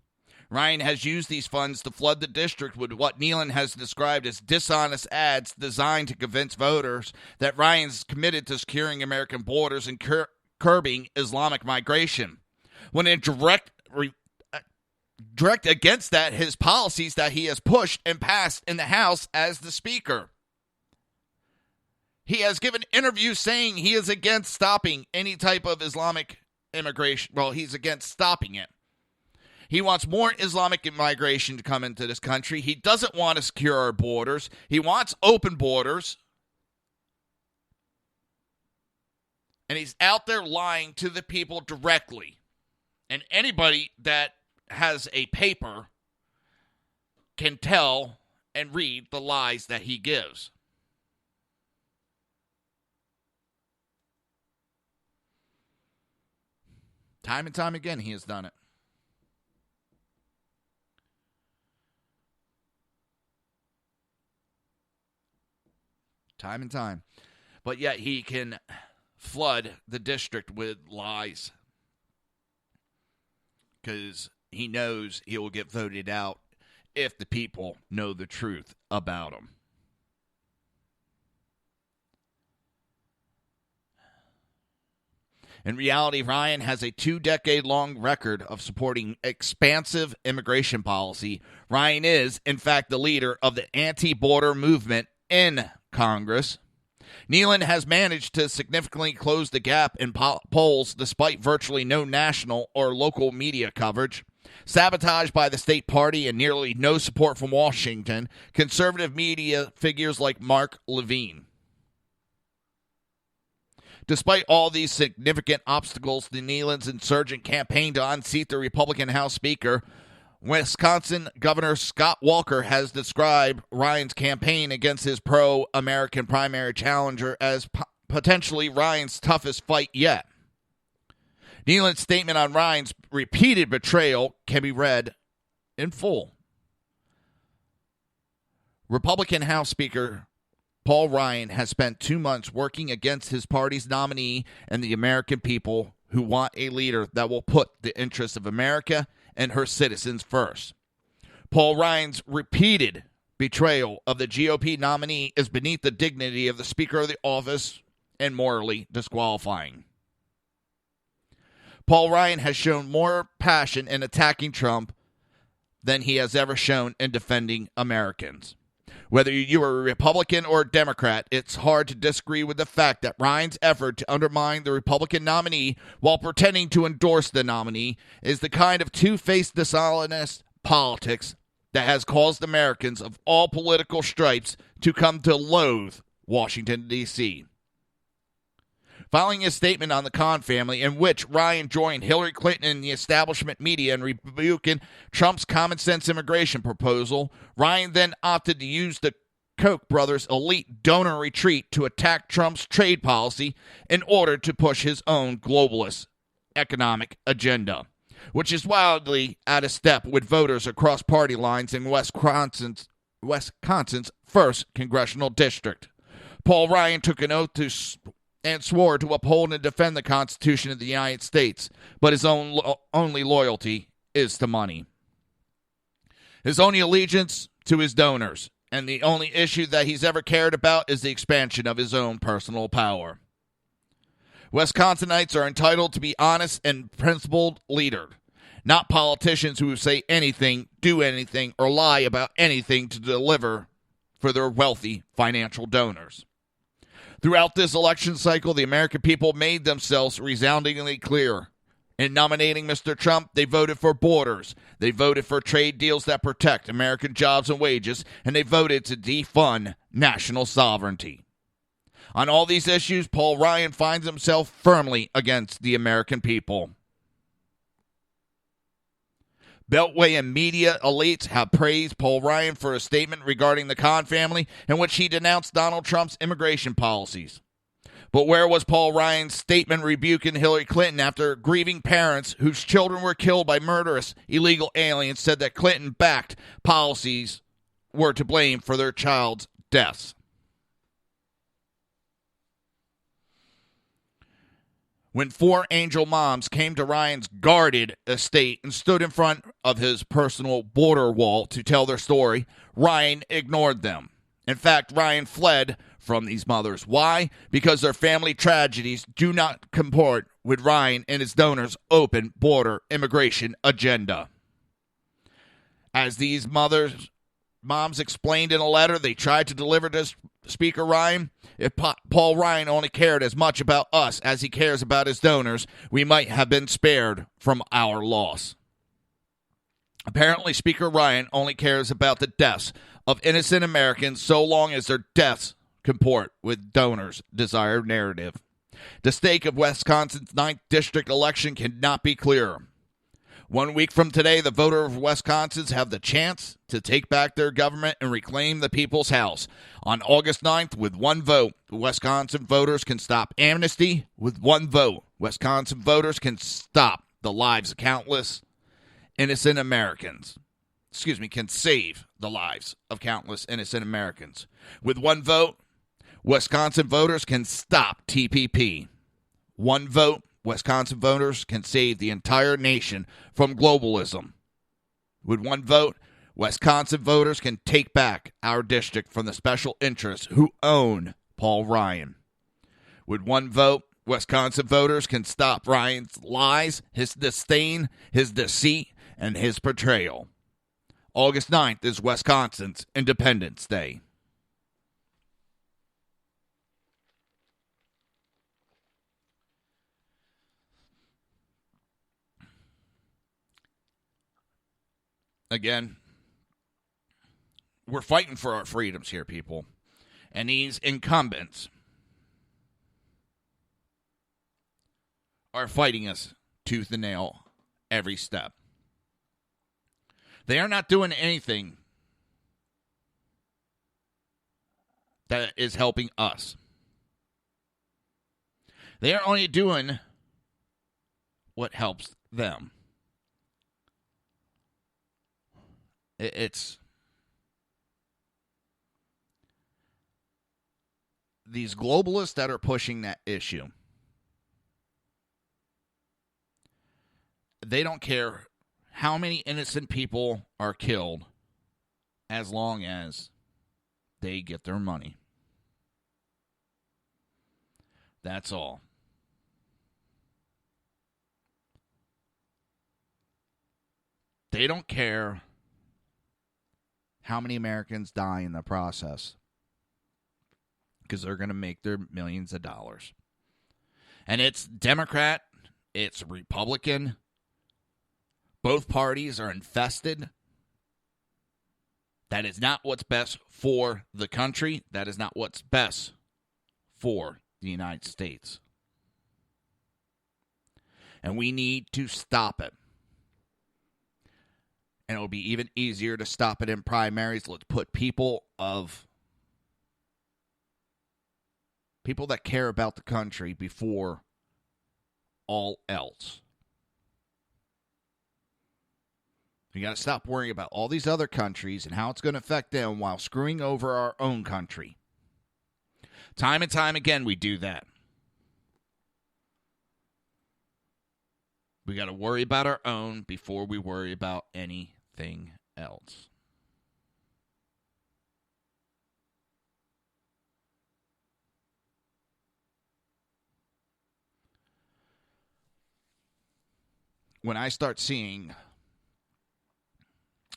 Ryan has used these funds to flood the district with what Nealon has described as dishonest ads designed to convince voters that Ryan's committed to securing American borders and curbing Islamic migration. When in direct against that, his policies that he has pushed and passed in the House as the Speaker. He has given interviews saying he is against stopping any type of Islamic immigration. Well, he's against stopping it. He wants more Islamic immigration to come into this country. He doesn't want to secure our borders. He wants open borders. And he's out there lying to the people directly. And anybody that has a paper can tell and read the lies that he gives. Time and time again, he has done it. Time and time. But yet he can flood the district with lies because he knows he will get voted out if the people know the truth about him. In reality, Ryan has a 2-decade-long record of supporting expansive immigration policy. Ryan is, in fact, the leader of the anti-border movement in Congress. Nealon has managed to significantly close the gap in polls despite virtually no national or local media coverage. Sabotaged by the state party and nearly no support from Washington, conservative media figures like Mark Levine. Despite all these significant obstacles to Nealon's insurgent campaign to unseat the Republican House Speaker, Wisconsin Governor Scott Walker has described Ryan's campaign against his pro-American primary challenger as potentially Ryan's toughest fight yet. Nealon's statement on Ryan's repeated betrayal can be read in full. Republican House Speaker Paul Ryan has spent 2 months working against his party's nominee and the American people who want a leader that will put the interests of America and her citizens first. Paul Ryan's repeated betrayal of the GOP nominee is beneath the dignity of the Speaker of the office and morally disqualifying. Paul Ryan has shown more passion in attacking Trump than he has ever shown in defending Americans. Whether you are a Republican or a Democrat, it's hard to disagree with the fact that Ryan's effort to undermine the Republican nominee while pretending to endorse the nominee is the kind of two-faced, dishonest politics that has caused Americans of all political stripes to come to loathe Washington, D.C. Following his statement on the Khan family, in which Ryan joined Hillary Clinton and the establishment media in rebuking Trump's common sense immigration proposal, Ryan then opted to use the Koch brothers' elite donor retreat to attack Trump's trade policy in order to push his own globalist economic agenda, which is wildly out of step with voters across party lines in Wisconsin's 1st Congressional District. Paul Ryan took an oath and swore to uphold and defend the Constitution of the United States, but his only loyalty is to money. His only allegiance to his donors, and the only issue that he's ever cared about is the expansion of his own personal power. Wisconsinites are entitled to be honest and principled leaders, not politicians who say anything, do anything, or lie about anything to deliver for their wealthy financial donors. Throughout this election cycle, the American people made themselves resoundingly clear. In nominating Mr. Trump, they voted for borders, they voted for trade deals that protect American jobs and wages, and they voted to defund national sovereignty. On all these issues, Paul Ryan finds himself firmly against the American people. Beltway and media elites have praised Paul Ryan for a statement regarding the Khan family in which he denounced Donald Trump's immigration policies. But where was Paul Ryan's statement rebuking Hillary Clinton after grieving parents whose children were killed by murderous illegal aliens said that Clinton-backed policies were to blame for their child's deaths? When 4 angel moms came to Ryan's guarded estate and stood in front of his personal border wall to tell their story, Ryan ignored them. In fact, Ryan fled from these mothers. Why? Because their family tragedies do not comport with Ryan and his donors' open border immigration agenda. As these moms explained in a letter they tried to deliver to Speaker Ryan, if Paul Ryan only cared as much about us as he cares about his donors, we might have been spared from our loss. Apparently, Speaker Ryan only cares about the deaths of innocent Americans so long as their deaths comport with donors' desired narrative. The stake of Wisconsin's 9th district election cannot be clearer. 1 week from today, the voter of Wisconsin have the chance to take back their government and reclaim the people's house. On August 9th, with one vote, Wisconsin voters can stop amnesty. With one vote, Wisconsin voters can stop the lives of countless innocent Americans. Can save the lives of countless innocent Americans. With one vote, Wisconsin voters can stop TPP. One vote, Wisconsin voters can save the entire nation from globalism. With one vote, Wisconsin voters can take back our district from the special interests who own Paul Ryan. With one vote, Wisconsin voters can stop Ryan's lies, his disdain, his deceit, and his betrayal. August 9th is Wisconsin's Independence Day. Again, we're fighting for our freedoms here, people. And these incumbents are fighting us tooth and nail every step. They are not doing anything that is helping us. They are only doing what helps them. It's these globalists that are pushing that issue. They don't care how many innocent people are killed as long as they get their money. That's all. They don't care how many Americans die in the process because they're going to make their millions of dollars. And it's Democrat, it's Republican. Both parties are infested. That is not what's best for the country. That is not what's best for the United States. And we need to stop it. And it'll be even easier to stop it in primaries. Let's put people that care about the country before all else. We got to stop worrying about all these other countries and how it's going to affect them while screwing over our own country. Time and time again, we do that. We got to worry about our own before we worry about anything else. When I start seeing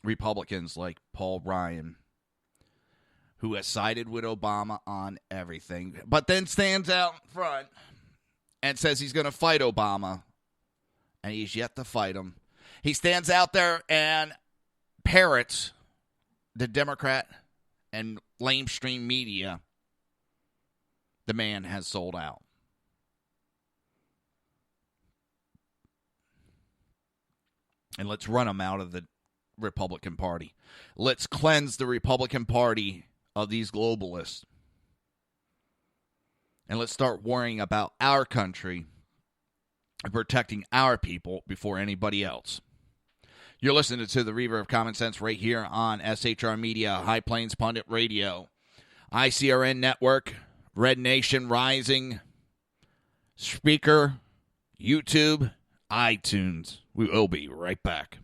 Republicans like Paul Ryan, who has sided with Obama on everything, but then stands out in front and says he's going to fight Obama, and he's yet to fight him. He stands out there and parrots the Democrat and lamestream media. The man has sold out. And let's run him out of the Republican Party. Let's cleanse the Republican Party of these globalists. And let's start worrying about our country and protecting our people before anybody else. You're listening to the Reaver of Common Sense right here on SHR Media, High Plains Pundit Radio, ICRN Network, Red Nation Rising, Speaker, YouTube, iTunes. We will be right back.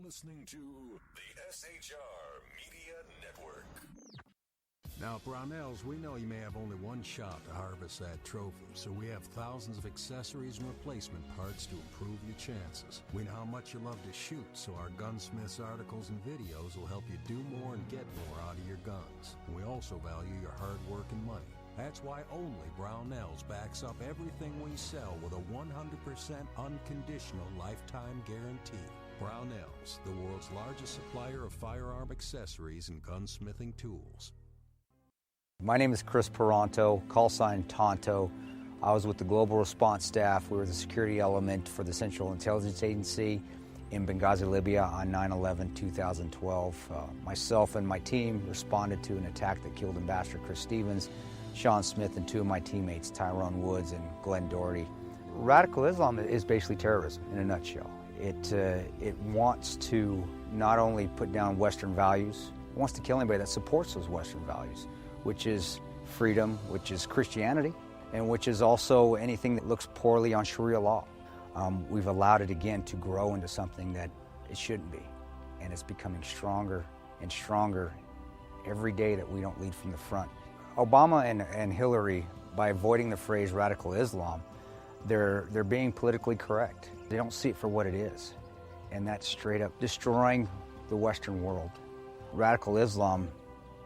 Listening to the SHR Media Network. Now, Brownells, we know you may have only one shot to harvest that trophy, so we have thousands of accessories and replacement parts to improve your chances. We know how much you love to shoot, so our gunsmiths articles and videos will help you do more and get more out of your guns. We also value your hard work and money. That's why only Brownells backs up everything we sell with a 100% unconditional lifetime guarantee. Brownells, the world's largest supplier of firearm accessories and gunsmithing tools. My name is Chris Peranto, call sign Tonto. I was with the Global Response Staff. We were the security element for the Central Intelligence Agency in Benghazi, Libya on 9/11/2012. Myself and my team responded to an attack that killed Ambassador Chris Stevens, Sean Smith, and two of my teammates, Tyrone Woods and Glenn Doherty. Radical Islam is basically terrorism in a nutshell. It wants to not only put down Western values, it wants to kill anybody that supports those Western values, which is freedom, which is Christianity, and which is also anything that looks poorly on Sharia law. We've allowed it again to grow into something that it shouldn't be, and it's becoming stronger and stronger every day that we don't lead from the front. Obama and Hillary, by avoiding the phrase radical Islam, they're being politically correct. They don't see it for what it is, and that's straight up destroying the Western world. Radical Islam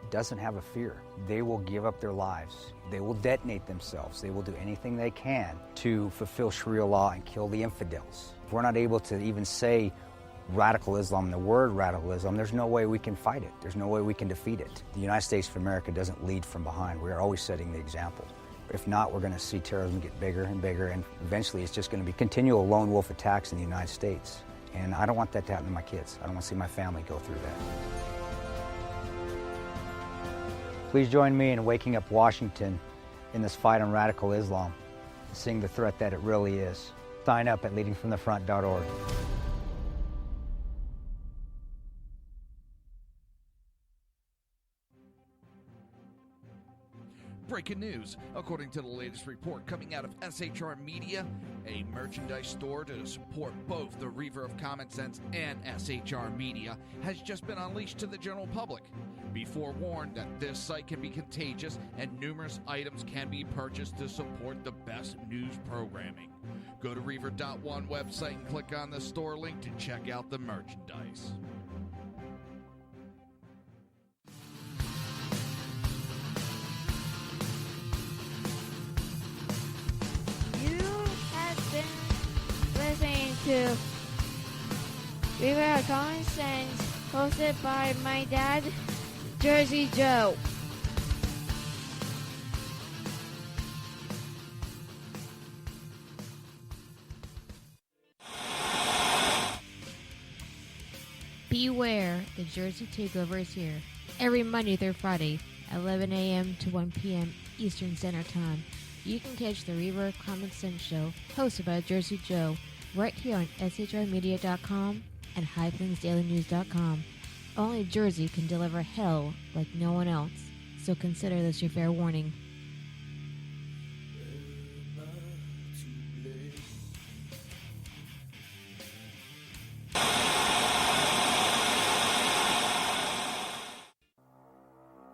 doesn't have a fear. They will give up their lives. They will detonate themselves. They will do anything they can to fulfill Sharia law and kill the infidels. If we're not able to even say radical Islam, the word radical Islam, there's no way we can fight it. There's no way we can defeat it. The United States of America doesn't lead from behind. We are always setting the example. If not, we're going to see terrorism get bigger and bigger, and eventually it's just going to be continual lone wolf attacks in the United States. And I don't want that to happen to my kids. I don't want to see my family go through that. Please join me in waking up Washington in this fight on radical Islam, seeing the threat that it really is. Sign up at leadingfromthefront.org. Breaking news. According to the latest report coming out of SHR Media, a merchandise store to support both the Reaver of Common Sense and SHR Media has just been unleashed to the general public. Be forewarned that this site can be contagious and numerous items can be purchased to support the best news programming. Go to Reaver.one website and click on the store link to check out the merchandise. Listening to Reaver of Common Sense, hosted by my dad, Jersey Joe. Beware, the Jersey Takeover is here. Every Monday through Friday, 11 a.m. to 1 p.m. Eastern Standard Time. You can catch the Reaver of Common Sense show, hosted by Jersey Joe, right here on shrmedia.com and highplains.dailynews.com. Only Jersey can deliver hell like no one else, so consider this your fair warning.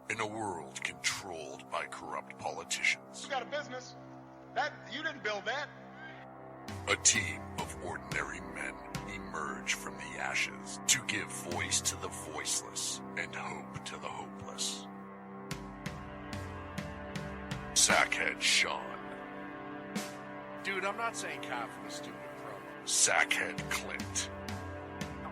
In a world controlled by corrupt politicians, You got a business. That you didn't build that. a team of ordinary men emerge from the ashes to give voice to the voiceless and hope to the hopeless. Sackhead Sean. Dude, I'm not saying half of the stupid pro. Sackhead Clint.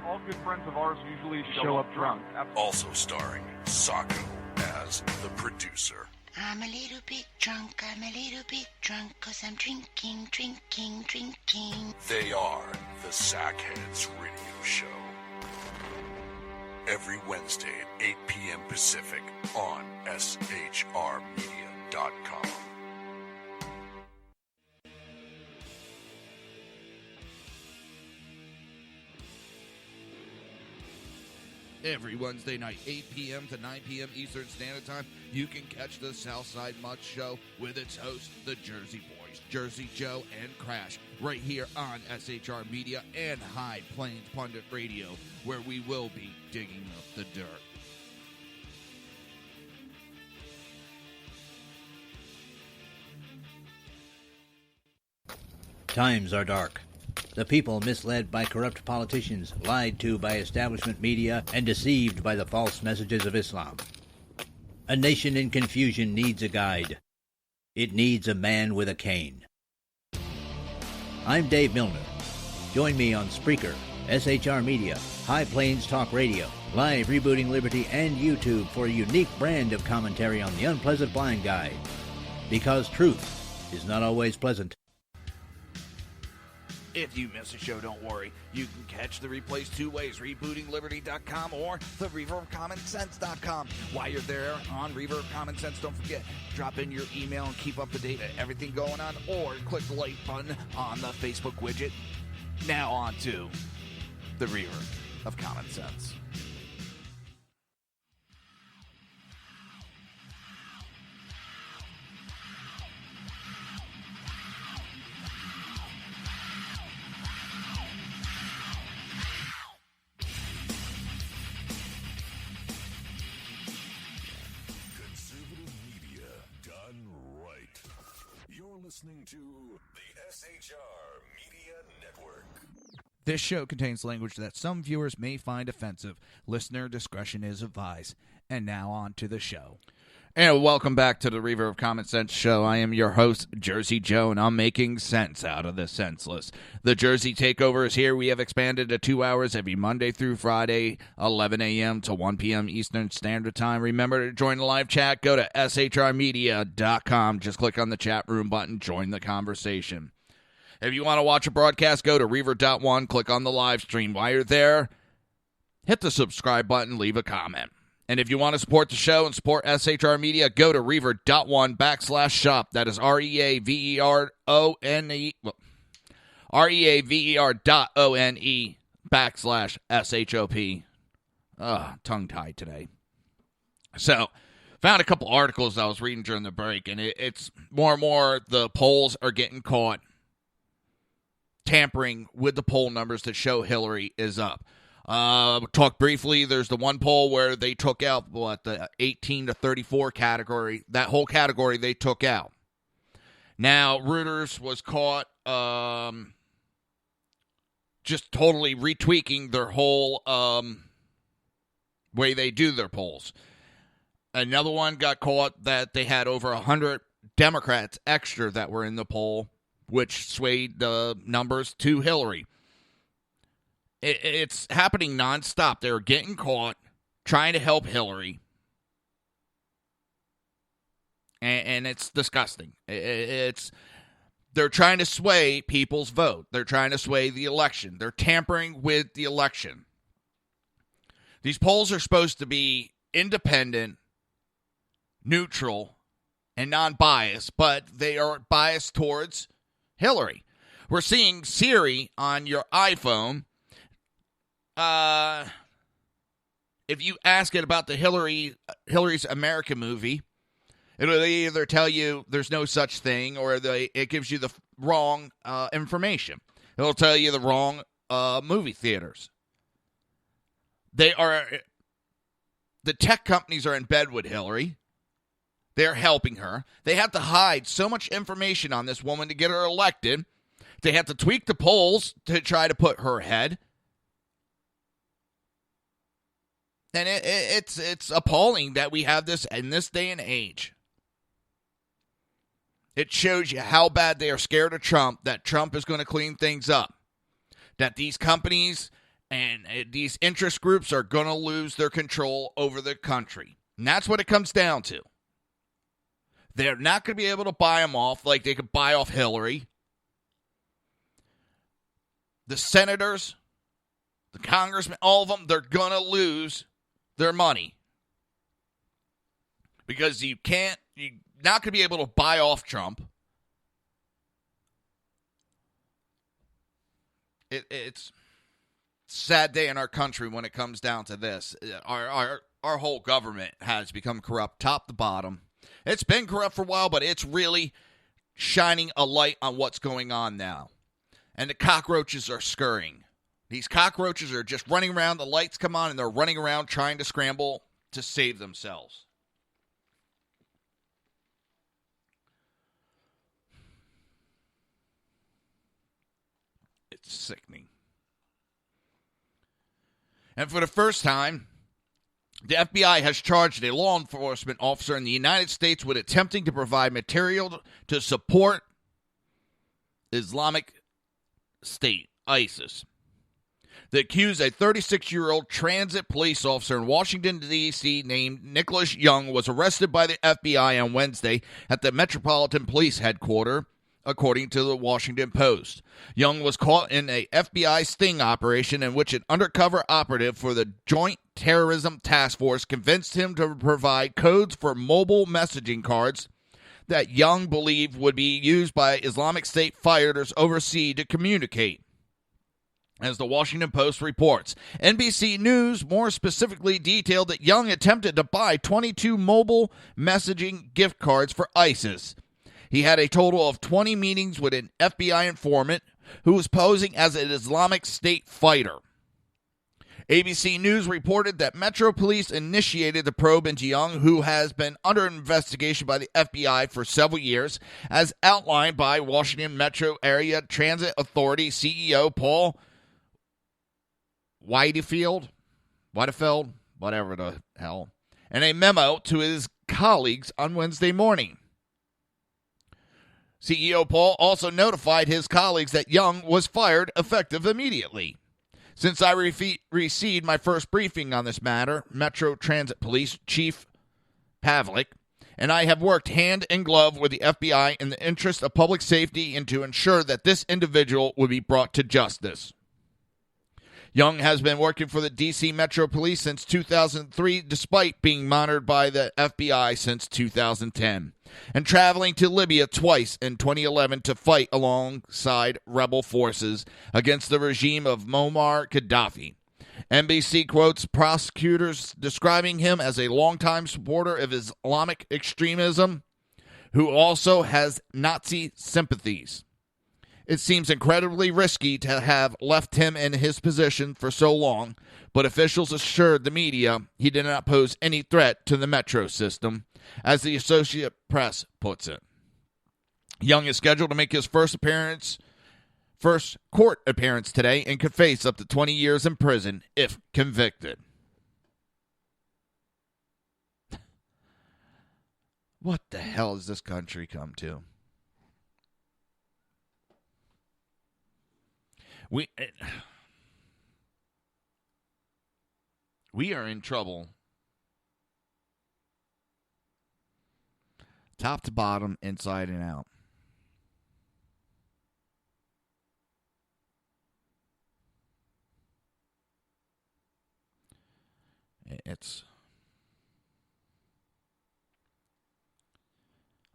All good friends of ours usually show up drunk. Also starring Sacco as the producer. I'm a little bit drunk, 'cause I'm drinking. They are the Sackheads Radio Show. Every Wednesday at 8 p.m. Pacific on shrmedia.com. Every Wednesday night, 8 p.m. to 9 p.m. Eastern Standard Time, you can catch the Southside Mutt Show with its hosts, the Jersey Boys, Jersey Joe and Crash, right here on SHR Media and High Plains Pundit Radio, where we will be digging up the dirt. Times are dark. The people misled by corrupt politicians, lied to by establishment media, and deceived by the false messages of Islam. A nation in confusion needs a guide. It needs a man with a cane. I'm Dave Milner. Join me on Spreaker, SHR Media, High Plains Talk Radio, Live Rebooting Liberty, and YouTube for a unique brand of commentary on the unpleasant blind guide. Because truth is not always pleasant. If you miss a show, don't worry. You can catch the replays two ways, rebootingliberty.com or the Reaver of Common Sense.com. While you're there on Reaver of Common Sense, don't forget, drop in your email and keep up to date with everything going on, or click the like button on the Facebook widget. Now on to the Reaver of Common Sense. Listening to the SHR Media Network. This show contains language that some viewers may find offensive. Listener discretion is advised. And now on to the show. And welcome back to the Reaver of Common Sense show. I am your host, Jersey Joe, and I'm making sense out of the senseless. The Jersey Takeover is here. We have expanded to 2 hours every Monday through Friday, 11 a.m. to 1 p.m. Eastern Standard Time. Remember to join the live chat. Go to shrmedia.com. Just click on the chat room button. Join the conversation. If you want to watch a broadcast, go to Reaver.one. Click on the live stream. While you're there, hit the subscribe button. Leave a comment. And if you want to support the show and support SHR Media, go to Reaver.one/shop. That is REAVERONE. REAVER.ONE/SHOP. Tongue-tied today. So, found a couple articles I was reading during the break, and it's more and more the polls are getting caught tampering with the poll numbers that show Hillary is up. Talk briefly, there's the one poll where they took out, the 18 to 34 category. That whole category they took out. Now, Reuters was caught just totally retweaking their whole way they do their polls. Another one got caught that they had over 100 Democrats extra that were in the poll, which swayed the numbers to Hillary. It's happening nonstop. They're getting caught trying to help Hillary. And it's disgusting. They're trying to sway people's vote. They're trying to sway the election. They're tampering with the election. These polls are supposed to be independent, neutral, and non-biased, but they are biased towards Hillary. We're seeing Siri on your iPhone. If you ask it about the Hillary's America movie, it'll either tell you there's no such thing, or it gives you the wrong information. It'll tell you the wrong movie theaters. The tech companies are in bed with Hillary. They're helping her. They have to hide so much information on this woman to get her elected. They have to tweak the polls to try to put her ahead. And it's appalling that we have this in this day and age. It shows you how bad they are scared of Trump, that Trump is going to clean things up, that these companies and these interest groups are going to lose their control over the country. And that's what it comes down to. They're not going to be able to buy them off like they could buy off Hillary. The senators, the congressmen, all of them, they're going to lose their money. Because you're not going to be able to buy off Trump. It's a sad day in our country when it comes down to this. Our whole government has become corrupt, top to bottom. It's been corrupt for a while, but it's really shining a light on what's going on now. And the cockroaches are scurrying. These cockroaches are just running around. The lights come on, and they're running around trying to scramble to save themselves. It's sickening. And for the first time, The FBI has charged a law enforcement officer in the United States with attempting to provide material to support Islamic State, ISIS. The accused, a 36-year-old transit police officer in Washington, D.C. named Nicholas Young, was arrested by the FBI on Wednesday at the Metropolitan Police Headquarters, according to the Washington Post. Young was caught in a FBI sting operation in which an undercover operative for the Joint Terrorism Task Force convinced him to provide codes for mobile messaging cards that Young believed would be used by Islamic State fighters overseas to communicate. As the Washington Post reports, NBC News more specifically detailed that Young attempted to buy 22 mobile messaging gift cards for ISIS. He had a total of 20 meetings with an FBI informant who was posing as an Islamic State fighter. ABC News reported that Metro Police initiated the probe into Young, who has been under investigation by the FBI for several years, as outlined by Washington Metro Area Transit Authority CEO Paul Whitefeld, whatever the hell, in a memo to his colleagues on Wednesday morning. CEO Paul also notified his colleagues that Young was fired effective immediately. Since I received my first briefing on this matter, Metro Transit Police Chief Pavlik and I have worked hand in glove with the FBI in the interest of public safety and to ensure that this individual will be brought to justice. Young has been working for the D.C. Metro Police since 2003, despite being monitored by the FBI since 2010, and traveling to Libya twice in 2011 to fight alongside rebel forces against the regime of Muammar Gaddafi. NBC quotes prosecutors describing him as a longtime supporter of Islamic extremism who also has Nazi sympathies. It seems incredibly risky to have left him in his position for so long, but officials assured the media he did not pose any threat to the metro system, as the Associated Press puts it. Young is scheduled to make his first court appearance today and could face up to 20 years in prison if convicted. What the hell has this country come to? We are in trouble, top to bottom, inside and out.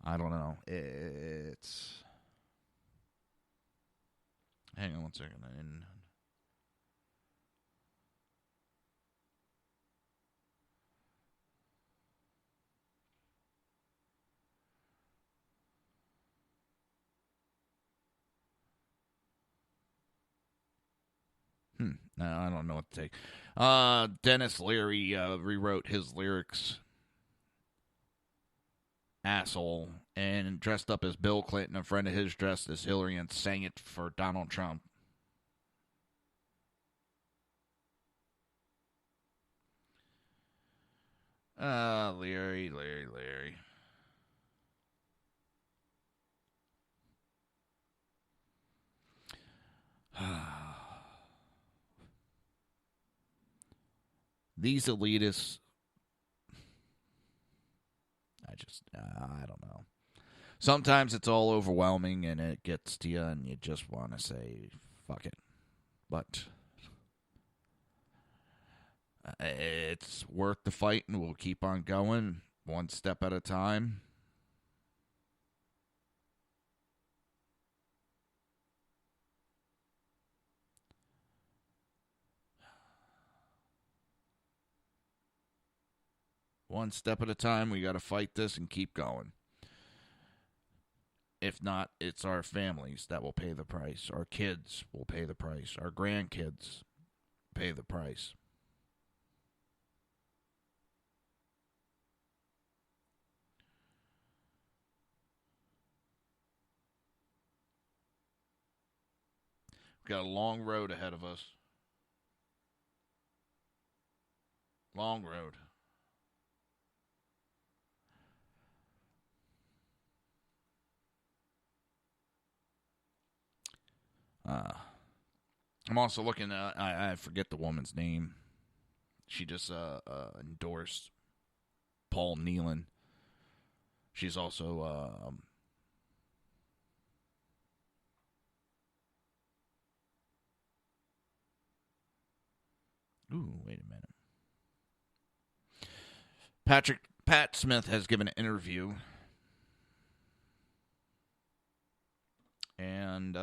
I don't know. Hang on one second. No, I don't know what to take. Dennis Leary rewrote his lyrics, asshole, and dressed up as Bill Clinton. A friend of his dressed as Hillary and sang it for Donald Trump. Leary. These elitists, I don't know. Sometimes it's all overwhelming and it gets to you and you just want to say, fuck it. But it's worth the fight and we'll keep on going one step at a time. One step at a time, we got to fight this and keep going. If not, it's our families that will pay the price. Our kids will pay the price. Our grandkids pay the price. We've got a long road ahead of us. Long road. I'm also looking at, I forget the woman's name. She just endorsed Paul Nealon. She's also wait a minute. Pat Smith has given an interview, and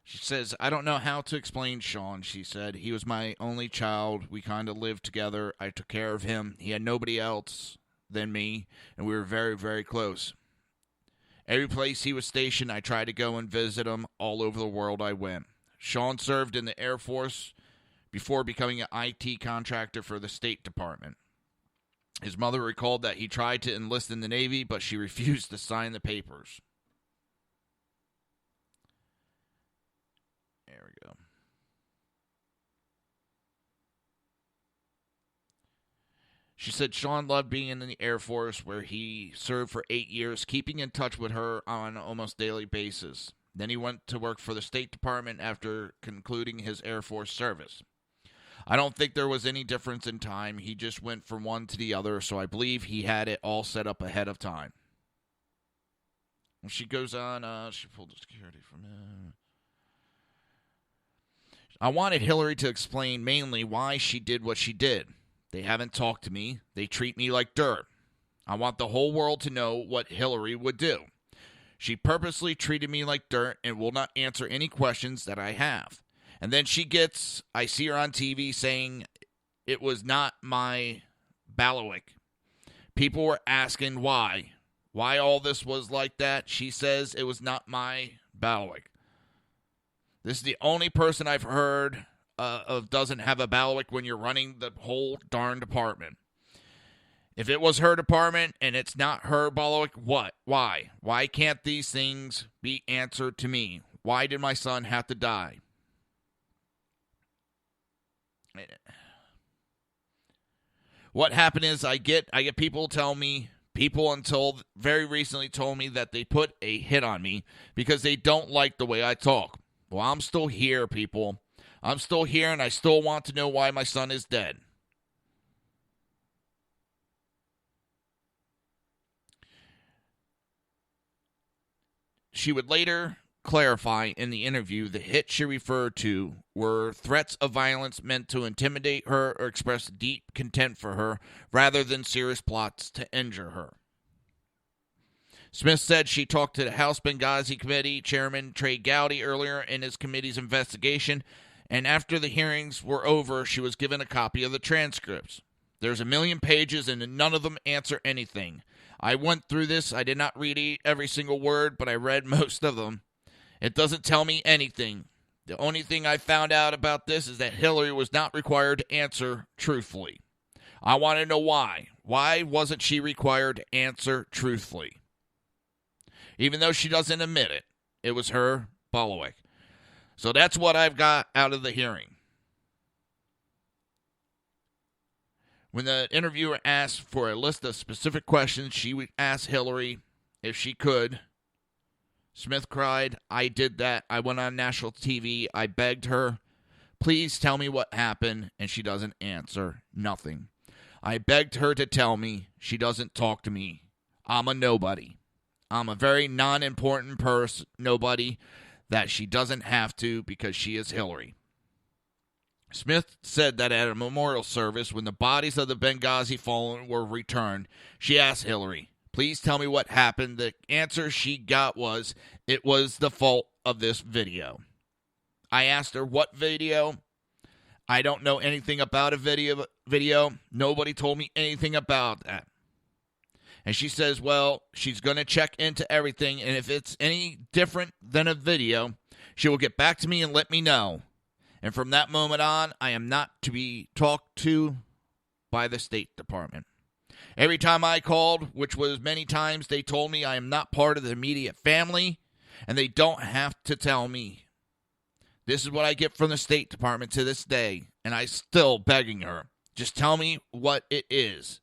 she says, I don't know how to explain Sean, she said. He was my only child. We kind of lived together. I took care of him. He had nobody else than me, and we were very, very close. Every place he was stationed, I tried to go and visit him. All over the world I went. Sean served in the Air Force before becoming an IT contractor for the State Department. His mother recalled that he tried to enlist in the Navy, but she refused to sign the papers. There we go. She said Sean loved being in the Air Force, where he served for 8 years, keeping in touch with her on an almost daily basis. Then he went to work for the State Department after concluding his Air Force service. I don't think there was any difference in time. He just went from one to the other, so I believe he had it all set up ahead of time. When she goes on, she pulled the security from him. I wanted Hillary to explain mainly why she did what she did. They haven't talked to me. They treat me like dirt. I want the whole world to know what Hillary would do. She purposely treated me like dirt and will not answer any questions that I have. And then I see her on TV saying it was not my bailiwick. People were asking why all this was like that. She says it was not my bailiwick. This is the only person I've heard of doesn't have a bailiwick when you're running the whole darn department. If it was her department and it's not her bailiwick, what? Why? Why can't these things be answered to me? Why did my son have to die? What happened is I get people tell me, people until very recently told me that they put a hit on me because they don't like the way I talk. Well, I'm still here, people. I'm still here, and I still want to know why my son is dead. She would later clarify in the interview the hits she referred to were threats of violence meant to intimidate her or express deep contempt for her rather than serious plots to injure her. Smith said she talked to the House Benghazi Committee Chairman Trey Gowdy earlier in his committee's investigation, and after the hearings were over, she was given a copy of the transcripts. There's 1 million pages, and none of them answer anything. I went through this. I did not read every single word, but I read most of them. It doesn't tell me anything. The only thing I found out about this is that Hillary was not required to answer truthfully. I want to know why. Why wasn't she required to answer truthfully? Even though she doesn't admit it, it was her bailiwick. So that's what I've got out of the hearing. When the interviewer asked for a list of specific questions, she would ask Hillary if she could. Smith cried, I did that. I went on national TV. I begged her, please tell me what happened, and she doesn't answer. Nothing. I begged her to tell me. She doesn't talk to me. I'm a nobody. I'm a very non-important person, nobody, that she doesn't have to because she is Hillary. Smith said that at a memorial service, when the bodies of the Benghazi fallen were returned, she asked Hillary, please tell me what happened. The answer she got was, it was the fault of this video. I asked her, what video? I don't know anything about a video. Nobody told me anything about that. And she says, well, she's going to check into everything, and if it's any different than a video, she will get back to me and let me know. And from that moment on, I am not to be talked to by the State Department. Every time I called, which was many times, they told me I am not part of the immediate family, and they don't have to tell me. This is what I get from the State Department to this day, and I'm still begging her. Just tell me what it is.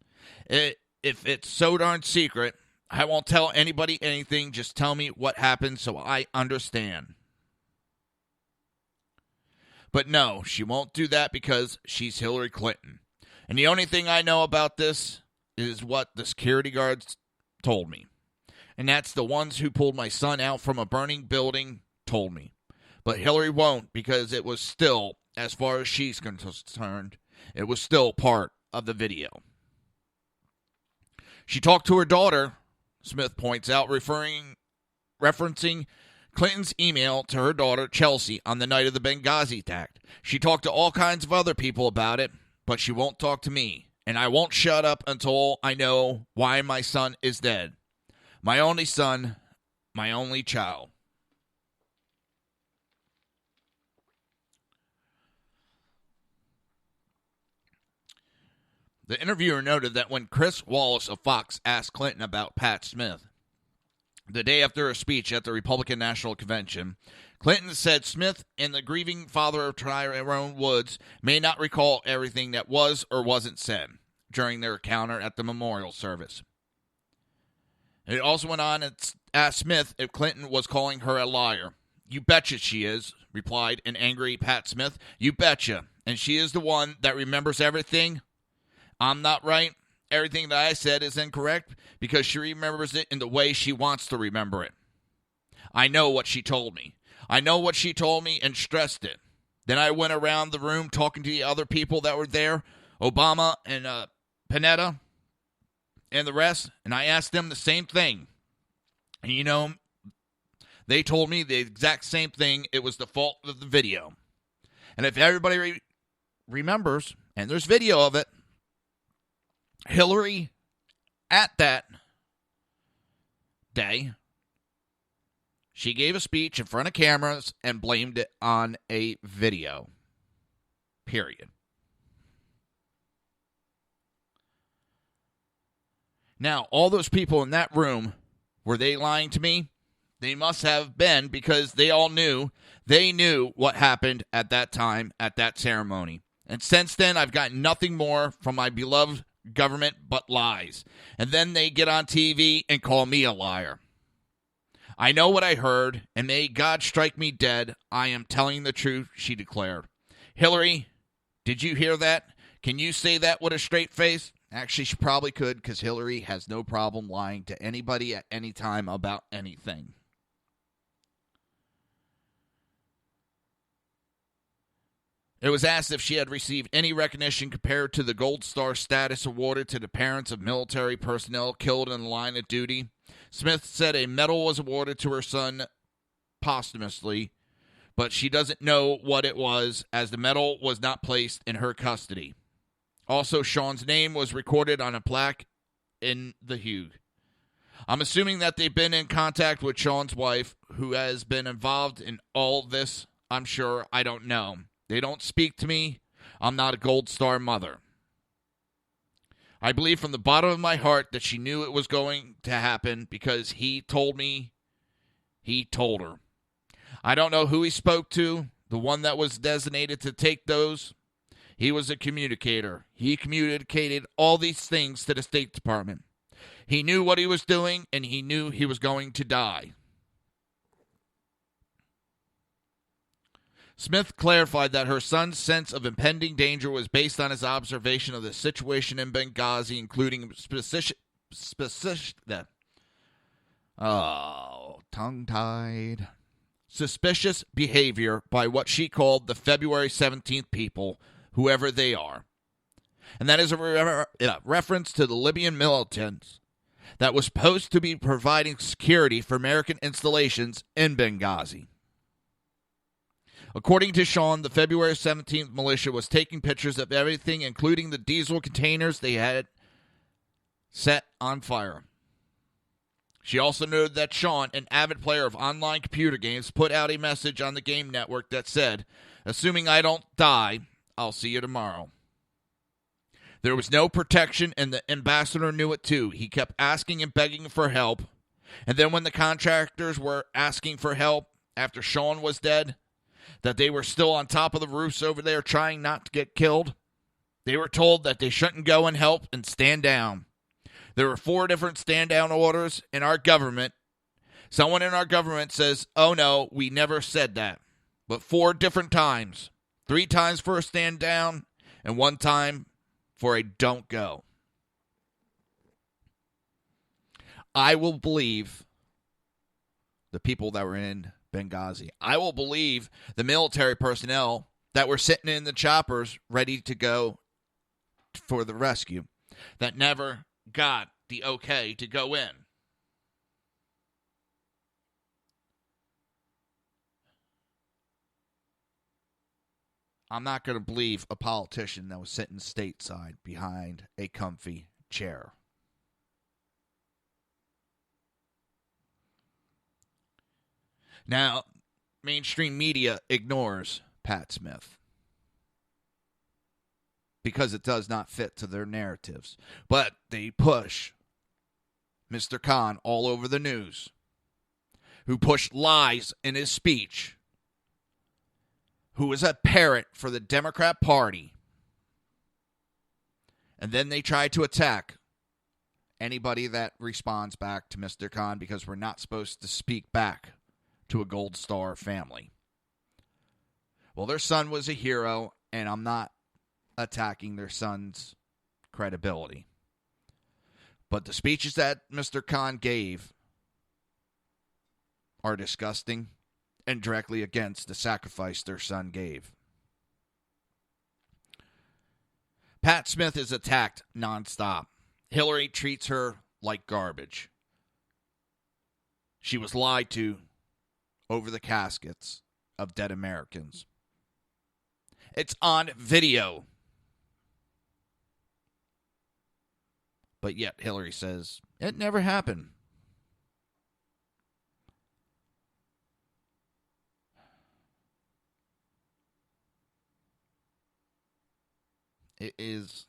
if it's so darn secret, I won't tell anybody anything. Just tell me what happened so I understand. But no, she won't do that because she's Hillary Clinton. And the only thing I know about this is what the security guards told me. And that's the ones who pulled my son out from a burning building told me. But Hillary won't, because it was still, as far as she's concerned, it was still part of the video. She talked to her daughter, Smith points out, referencing Clinton's email to her daughter, Chelsea, on the night of the Benghazi attack. She talked to all kinds of other people about it, but she won't talk to me. And I won't shut up until I know why my son is dead. My only son, my only child. The interviewer noted that when Chris Wallace of Fox asked Clinton about Pat Smith the day after her speech at the Republican National Convention, Clinton said Smith and the grieving father of Tyrone Woods may not recall everything that was or wasn't said during their encounter at the memorial service. It also went on and asked Smith if Clinton was calling her a liar. "You betcha she is," replied an angry Pat Smith. "You betcha. And she is the one that remembers everything. I'm not right. Everything that I said is incorrect because she remembers it in the way she wants to remember it. I know what she told me. I know what she told me and stressed it. Then I went around the room talking to the other people that were there, Obama and Panetta and the rest, and I asked them the same thing. And you know, they told me the exact same thing. It was the fault of the video. And if everybody remembers, and there's video of it, Hillary, at that day, she gave a speech in front of cameras and blamed it on a video. Period. Now, all those people in that room, were they lying to me? They must have been, because they all knew. They knew what happened at that time, at that ceremony. And since then, I've gotten nothing more from my beloved government but lies. And then they get on TV and call me a liar. I know what I heard, and may God strike me dead. I am telling the truth, she declared. Hillary, did you hear that? Can you say that with a straight face? Actually, she probably could, because Hillary has no problem lying to anybody at any time about anything. It was asked if she had received any recognition compared to the Gold Star status awarded to the parents of military personnel killed in the line of duty. Smith said a medal was awarded to her son posthumously, but she doesn't know what it was, as the medal was not placed in her custody. Also, Sean's name was recorded on a plaque in the Hugh. I'm assuming that they've been in contact with Sean's wife, who has been involved in all this. I'm sure. I don't know. They don't speak to me. I'm not a Gold Star mother. I believe from the bottom of my heart that she knew it was going to happen, because he told me he told her. I don't know who he spoke to, the one that was designated to take those. He was a communicator. He communicated all these things to the State Department. He knew what he was doing, and he knew he was going to die. Smith clarified that her son's sense of impending danger was based on his observation of the situation in Benghazi, including suspicious behavior by what she called the February 17th people, whoever they are. And that is a reference to the Libyan militants that was supposed to be providing security for American installations in Benghazi. According to Sean, the February 17th militia was taking pictures of everything, including the diesel containers they had set on fire. She also noted that Sean, an avid player of online computer games, put out a message on the game network that said, "Assuming I don't die, I'll see you tomorrow." There was no protection, and the ambassador knew it too. He kept asking and begging for help. And then when the contractors were asking for help after Sean was dead, that they were still on top of the roofs over there trying not to get killed, they were told that they shouldn't go and help and stand down. There were 4 different stand-down orders in our government. Someone in our government says, oh, no, we never said that. But 4 different times. 3 times for a stand down and 1 time for a don't go. I will believe the people that were in Benghazi. I will believe the military personnel that were sitting in the choppers ready to go for the rescue that never got the okay to go in. I'm not going to believe a politician that was sitting stateside behind a comfy chair. Now, mainstream media ignores Pat Smith because it does not fit to their narratives. But they push Mr. Khan all over the news, who pushed lies in his speech, who is a parrot for the Democrat Party. And then they try to attack anybody that responds back to Mr. Khan because we're not supposed to speak back to a Gold Star family. Well, their son was a hero, and I'm not attacking their son's credibility. But the speeches that Mr. Khan gave are disgusting and directly against the sacrifice their son gave. Pat Smith is attacked nonstop. Hillary treats her like garbage. She was lied to over the caskets of dead Americans. It's on video. But yet Hillary says it never happened. It is.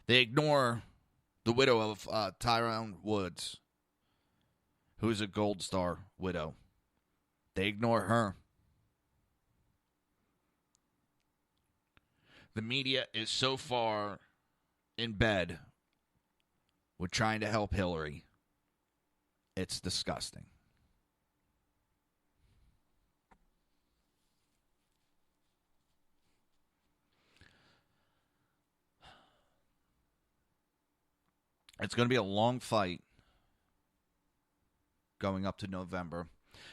They ignore the widow of Tyrone Woods, who is a Gold Star widow. They ignore her. The media is so far in bed with trying to help Hillary. It's disgusting. It's going to be a long fight going up to November.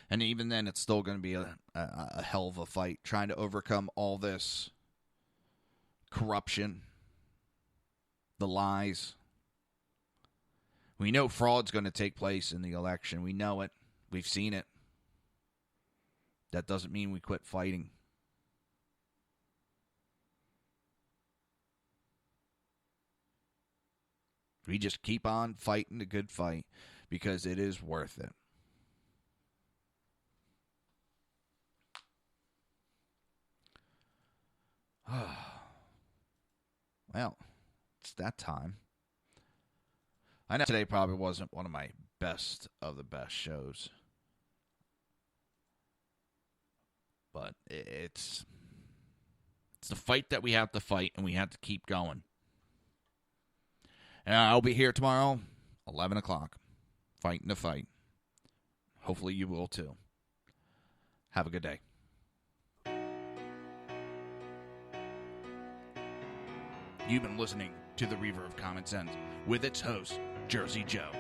And even then, it's still going to be a hell of a fight trying to overcome all this corruption, the lies. We know fraud's going to take place in the election. We know it. We've seen it. That doesn't mean we quit fighting. We just keep on fighting the good fight because it is worth it. Well, it's that time. I know today probably wasn't one of my best of the best shows. But it's the fight that we have to fight, and we have to keep going. And I'll be here tomorrow, 11 o'clock, fighting the fight. Hopefully you will too. Have a good day. You've been listening to the Reaver of Common Sense with its host, Jersey Joe.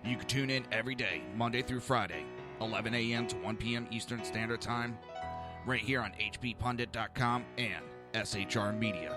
You can tune in every day, Monday through Friday, 11 a.m. to 1 p.m. Eastern Standard Time, right here on hppundit.com and shrmedia.com.